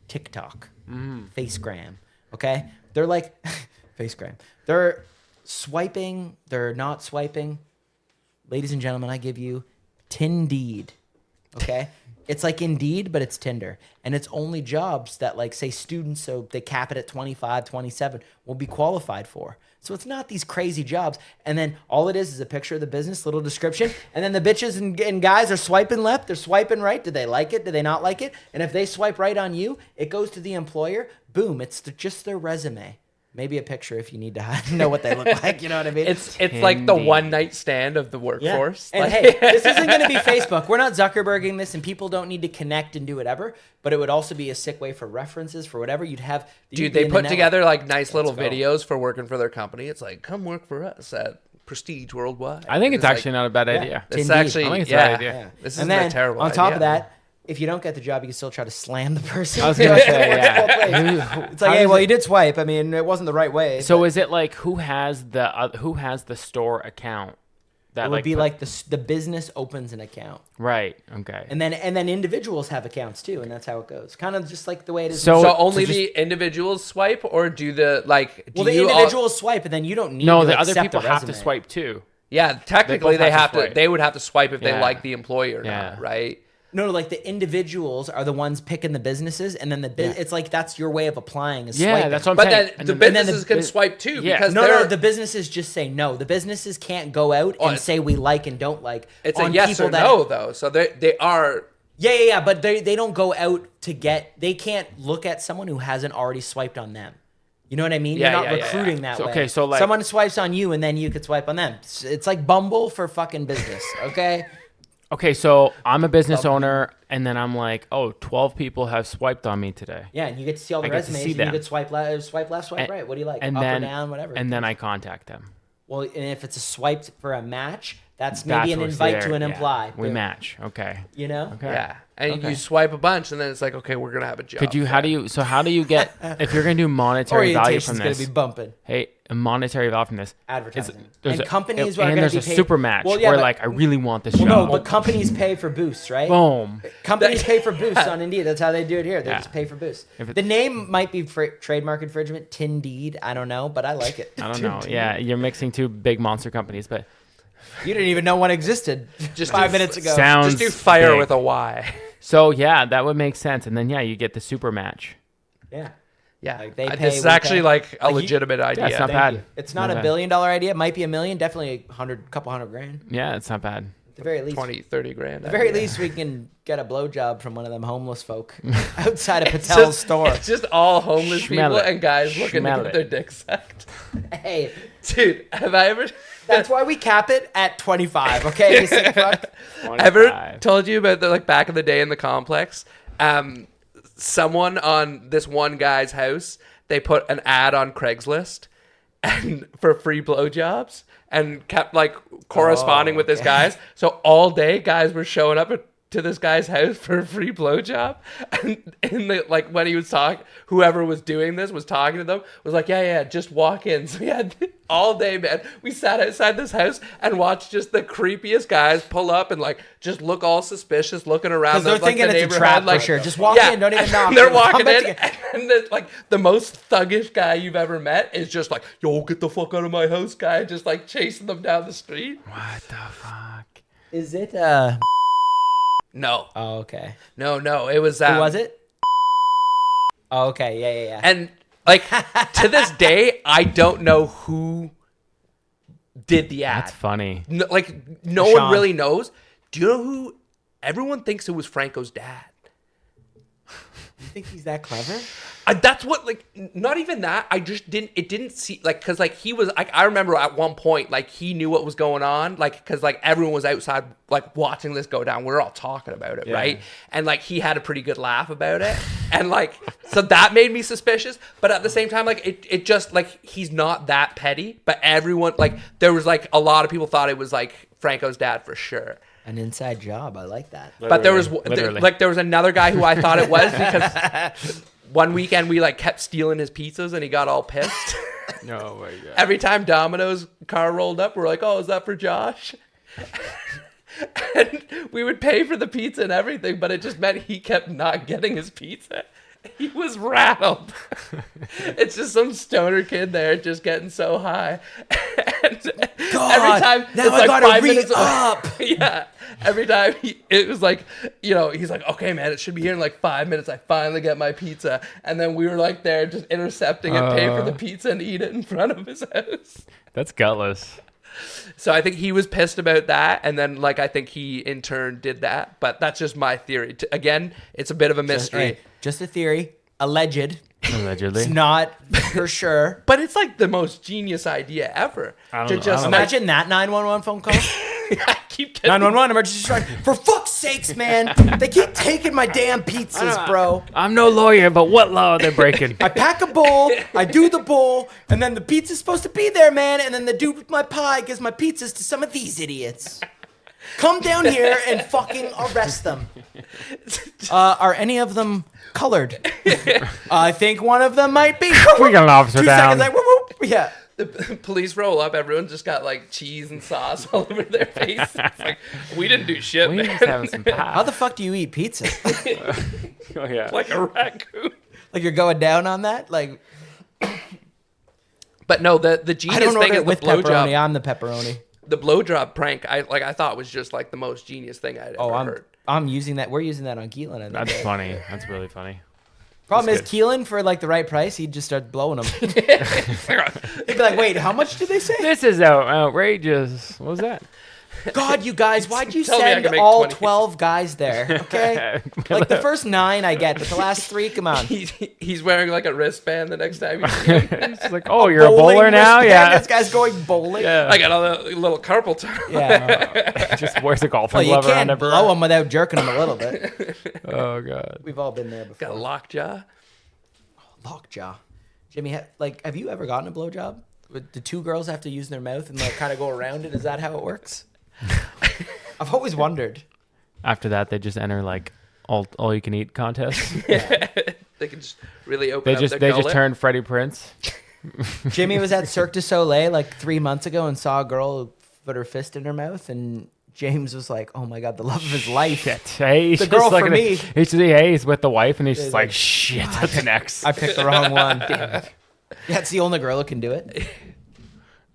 TikTok, Facegram, okay? They're like, Facegram. They're swiping, they're not swiping. Ladies and gentlemen, I give you Tindeed, okay? It's like Indeed, but it's Tinder. And it's only jobs that, like, say students, so they cap it at 25, 27, will be qualified for. So it's not these crazy jobs. And then all it is a picture of the business, little description. And then the bitches and guys are swiping left, they're swiping right. Do they like it? Do they not like it? And if they swipe right on you, it goes to the employer. Boom, it's just their resume. Maybe a picture if you need to know what they look like. You know what I mean? It's like the one night stand of the workforce. And Like- hey, this isn't going to be Facebook. We're not Zuckerberging this, and people don't need to connect and do whatever. But it would also be a sick way for references, for whatever you'd have. Dude, they put together like nice little go. videos for working for their company. It's like, come work for us at Prestige Worldwide. I think it's actually like, not a bad idea. It's Indeed. actually I think it's a yeah. good idea. This And isn't then a terrible on top idea. of that, if you don't get the job, you can still try to slam the person. I was gonna say, yeah. It's like, hey, well, you did swipe. I mean, it wasn't the right way. So but is it like who has the store account? That it would be like the business opens an account, right. Okay. and then individuals have accounts too, and that's how it goes. Kind of just like the way it is. So- So only so just- the individuals swipe, or do the like? Do well, the you all- individuals swipe, and then you don't need. no, to the other accept people a have to resume. swipe too. Yeah, technically They they both have have to to. swipe. They would have to swipe if they Yeah. like the employee or Yeah. not, right? No, like the individuals are the ones picking the businesses, and then it's like that's your way of applying. Is Yeah, swiping. that's what I'm But saying. then And the then- businesses can swipe too Yeah. because No, they're the businesses just say no. The businesses can't go out and it's- say we like and don't like. it's on a yes people or that- no though. So they are. Yeah. But they don't go out to get. They can't look at someone who hasn't already swiped on them. You know what I mean? Yeah, You're not yeah, yeah, recruiting yeah. that So, way. okay, so, like- someone swipes on you and then you could swipe on them. It's like Bumble for fucking business. Okay. Okay, so I'm a business owner, and then I'm like, oh, 12 people have swiped on me today. Yeah, and you get to see all the I get to resumes. see And you them. could swipe left, swipe And- right. What do you like? And Up then, or down, whatever. And then I contact them. well, and if it's a swiped for a match, that's maybe an what's invite there, to an yeah. imply. We Boom. match. Okay. You know? Okay. Yeah, and Okay. you swipe a bunch, and then it's like, okay, we're gonna have a job. Could you? How do you get? If you're gonna do monetary value from Orientation's going this, to be bumping. hey, a monetary value from this. Advertising. there's And a- companies are and going there's to a be paid. super match Well, yeah, where but- like I really want this Well, job. no, but companies pay for boosts, right? Boom. Companies pay for boosts on Indeed. That's how they do it here. They Yeah. just pay for boosts. If it- The name might be trademark infringement, Tindeed. I don't know, but I like it. I don't know. Yeah, you're mixing two big monster companies, but You didn't even know one existed Just 5 do- minutes ago. sounds Just do fire big. with a Y. So yeah, that would make sense. And then yeah, you get the super match. Yeah. Yeah, Like, they pay, this is we actually pay. like a Like, you- legitimate idea. it's not Thank bad. you. It's not Not a bad. $1 billion idea. It might be a million. Definitely couple hundred grand. Yeah, it's not bad. At the very least. 20, 30 grand. At the very least, we can get a blowjob from one of them homeless folk Mm. outside of It's Patel's just, store. It's just all homeless Smell people it. and guys looking Smell to get it. their dick sucked. Hey, Dude, have I ever that's why we cap it at 25. Okay, you sick fuck. ever 25. told you about the like back in the day in the complex? Someone on this one guy's house, they put an ad on Craigslist and for free blowjobs and kept like corresponding with this guys. So all day guys were showing up to this guy's house for a free blowjob, and in the like when he was talking, whoever was doing this was talking to them was like, yeah, just walk in. So yeah, all day, man, we sat outside this house and watched just the creepiest guys pull up and like just look all suspicious, looking around. Because they're thinking it's a trap for sure. Just walk in, don't even knock. And they're walking in, and like the most thuggish guy you've ever met is just like, yo, get the fuck out of my house, guy, just like chasing them down the street. What the fuck? Is it No. Oh, okay. No, it was Who was it? Oh, okay. Yeah. And like to this day, I don't know who did the ad. That's funny. No, like no Sean. one really knows. Do you know who? Everyone thinks it was Franco's dad. You think he's that clever? That's what, like, not even that. I just didn't see, like, because, like, he was, like, I remember at one point, like, he knew what was going on, like, because, like, everyone was outside, like, watching this go down. We were all talking about it, right? And, like, he had a pretty good laugh about it. And, like, so that made me suspicious. But at the same time, like, it just, like, he's not that petty. But everyone, like, there was, like, a lot of people thought it was, like, Franco's dad for sure. An inside job. I like that. But there was, Literally. like, there was another guy who I thought it was because one weekend we, like, kept stealing his pizzas and he got all pissed. Oh my god. Every time Domino's car rolled up, we're like, oh, is that for Josh? And we would pay for the pizza and everything, but it just meant he kept not getting his pizza. He was rattled. It's just some stoner kid there just getting so high. And God, every time now it's I like gotta 5 minutes re-up. Yeah. Every time it was like, you know, he's like, okay, man, it should be here in like 5 minutes. I finally get my pizza. And then we were like there just intercepting and paying for the pizza and eat it in front of his house. That's gutless. So I think he was pissed about that, and then like I think he in turn did that. But that's just my theory. Again, it's a bit of a mystery. Just a theory. Alleged. Allegedly. It's not for sure. But it's like the most genius idea ever. I To don't know. just Imagine that 911 phone call. I keep getting 911 emergency strike. For fuck's sakes, man. They keep taking my damn pizzas, bro. I'm no lawyer, but what law are they breaking? I pack a bowl, I do the bowl, and then the pizza's supposed to be there, man. And then the dude with my pie gives my pizzas to some of these idiots. Come down here and fucking arrest them. Are any of them colored? I think one of them might be. We got an officer 2 down. seconds, like, whoop, whoop. Yeah. the police roll up. Everyone just got like cheese and sauce all over their face. It's like we didn't do shit, We man. just having some How pie. the fuck do you eat pizza? Oh yeah. Like a raccoon. Like you're going down on that? Like But no, the I genius don't thing order is it with the pepperoni. blowjob. I'm the pepperoni. The blowjob prank. I thought was just like the most genius thing I'd ever heard. I'm using that. We're using that on Keelan. I think. That's funny. That's really funny. Problem is, good. Keelan, for like the right price, he'd just start blowing them. He'd be like, "Wait, how much did they say?" This is outrageous. What was that? God, you guys, why'd you Tell me I send can make all 20. 12 guys there? Okay, like the first 9 I get, but the last 3, come on. He's wearing like a wristband the next time. He's It's like, oh, you're a Bowling bowler now? wristband, Yeah. this guy's going bowling. Yeah. I got a little carpal tunnel. Yeah. Just wears a golfing Well, you glove around can't everywhere. blow them without jerking them a little bit. Oh god. We've all been there Got a before. lockjaw. Lockjaw. Jimmy, have you ever gotten a blowjob? The 2 girls have to use their mouth and like kind of go around it? Is that how it works? I've always wondered. After that, they just enter like all you can eat contests. They can just really open They up just their gullet. turned Freddie Prince. Jimmy was at Cirque du Soleil like 3 months ago and saw a girl put her fist in her mouth, and James was like, "Oh my god, the love of his life." Shit. Hey, he's The just girl like for me. he's with the wife, and he's just like, like, shit, that's an ex. I picked the wrong one. Damn it. Yeah, it's the only girl who can do it.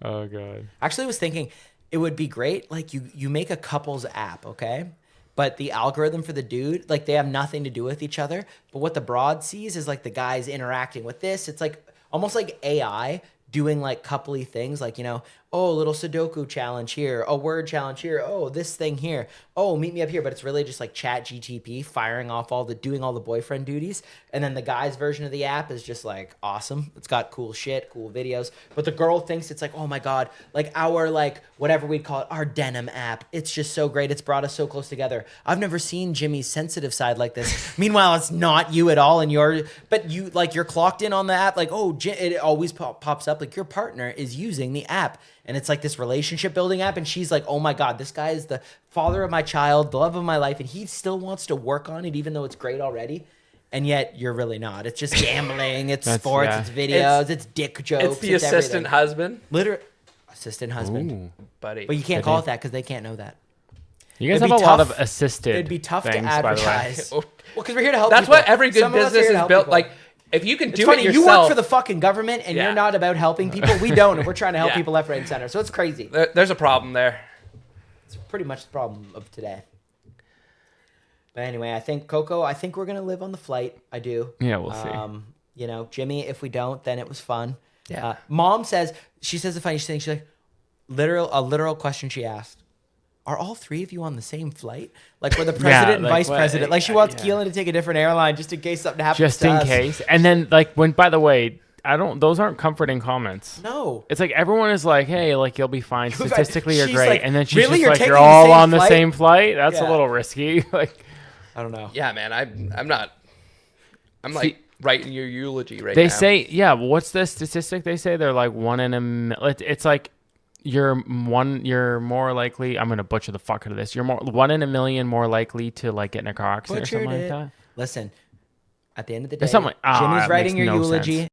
Oh god. Actually, I was thinking it would be great. Like you make a couples app, okay? But the algorithm for the dude, like they have nothing to do with each other. But what the broad sees is like the guys interacting with this. It's like almost like AI doing like coupley things, like, you know, oh, a little Sudoku challenge here, a word challenge here, oh, this thing here, oh, meet me up here. But it's really just like Chat GTP firing off doing all the boyfriend duties. And then the guy's version of the app is just like awesome. It's got cool shit, cool videos. But the girl thinks it's like, oh my God, like our, like whatever we'd call it, our denim app. It's just so great. It's brought us so close together. I've never seen Jimmy's sensitive side like this. Meanwhile, it's not you at all. And but you, like, you're clocked in on the app. Like, oh, it always pops up. up, like your partner is using the app and it's like this relationship building app. And she's like, oh my God, this guy is the father of my child, the love of my life. And he still wants to work on it, even though it's great already. And yet you're really not. It's just gambling, it's sports, it's videos, it's dick jokes. It's the assistant husband. Literally, assistant husband. Buddy. But you can't call it that because they can't know that. You guys It'd have be a lot tough- of assisted It'd be tough things, to advertise. by the way. Well, because we're here to help That's people. what every good Some of us business here to is help built. people. Like, if you can It's do funny, it you yourself. work for the fucking government and Yeah. you're not about helping people. We don't, and we're trying to help Yeah. people left, right, and center. So it's crazy. There's a problem there. It's pretty much the problem of today. But anyway, I think Coco, I think we're gonna live on the flight. I do. Yeah, we'll see. You know, Jimmy, if we don't, then it was fun. Yeah. Mom says, she says the funniest thing. She's like, a literal question she asked. Are all three of you on the same flight? Like, we're the president and like vice what? president. Like, she wants Yeah. Keelan to take a different airline just in case something happens Just to in us. case. And then, like, by the way, those aren't comforting comments. No. It's like everyone is like, hey, like, you'll be fine. Statistically, you're She's great. like, And then she's "Really? just You're like, taking you're the all same on the flight?" same flight? That's a Yeah. little risky. Like, I don't know. Yeah, man. I'm not. I'm like writing your eulogy right they now. say, yeah, what's the statistic they say? They're like 1 in a it's like you're more likely, I'm going to butcher the fuck out of this. You're 1 in a million more likely to like get in a car accident or something like that. Listen, at the end of the day, There's something like, Jimmy's that writing makes your no eulogy. sense.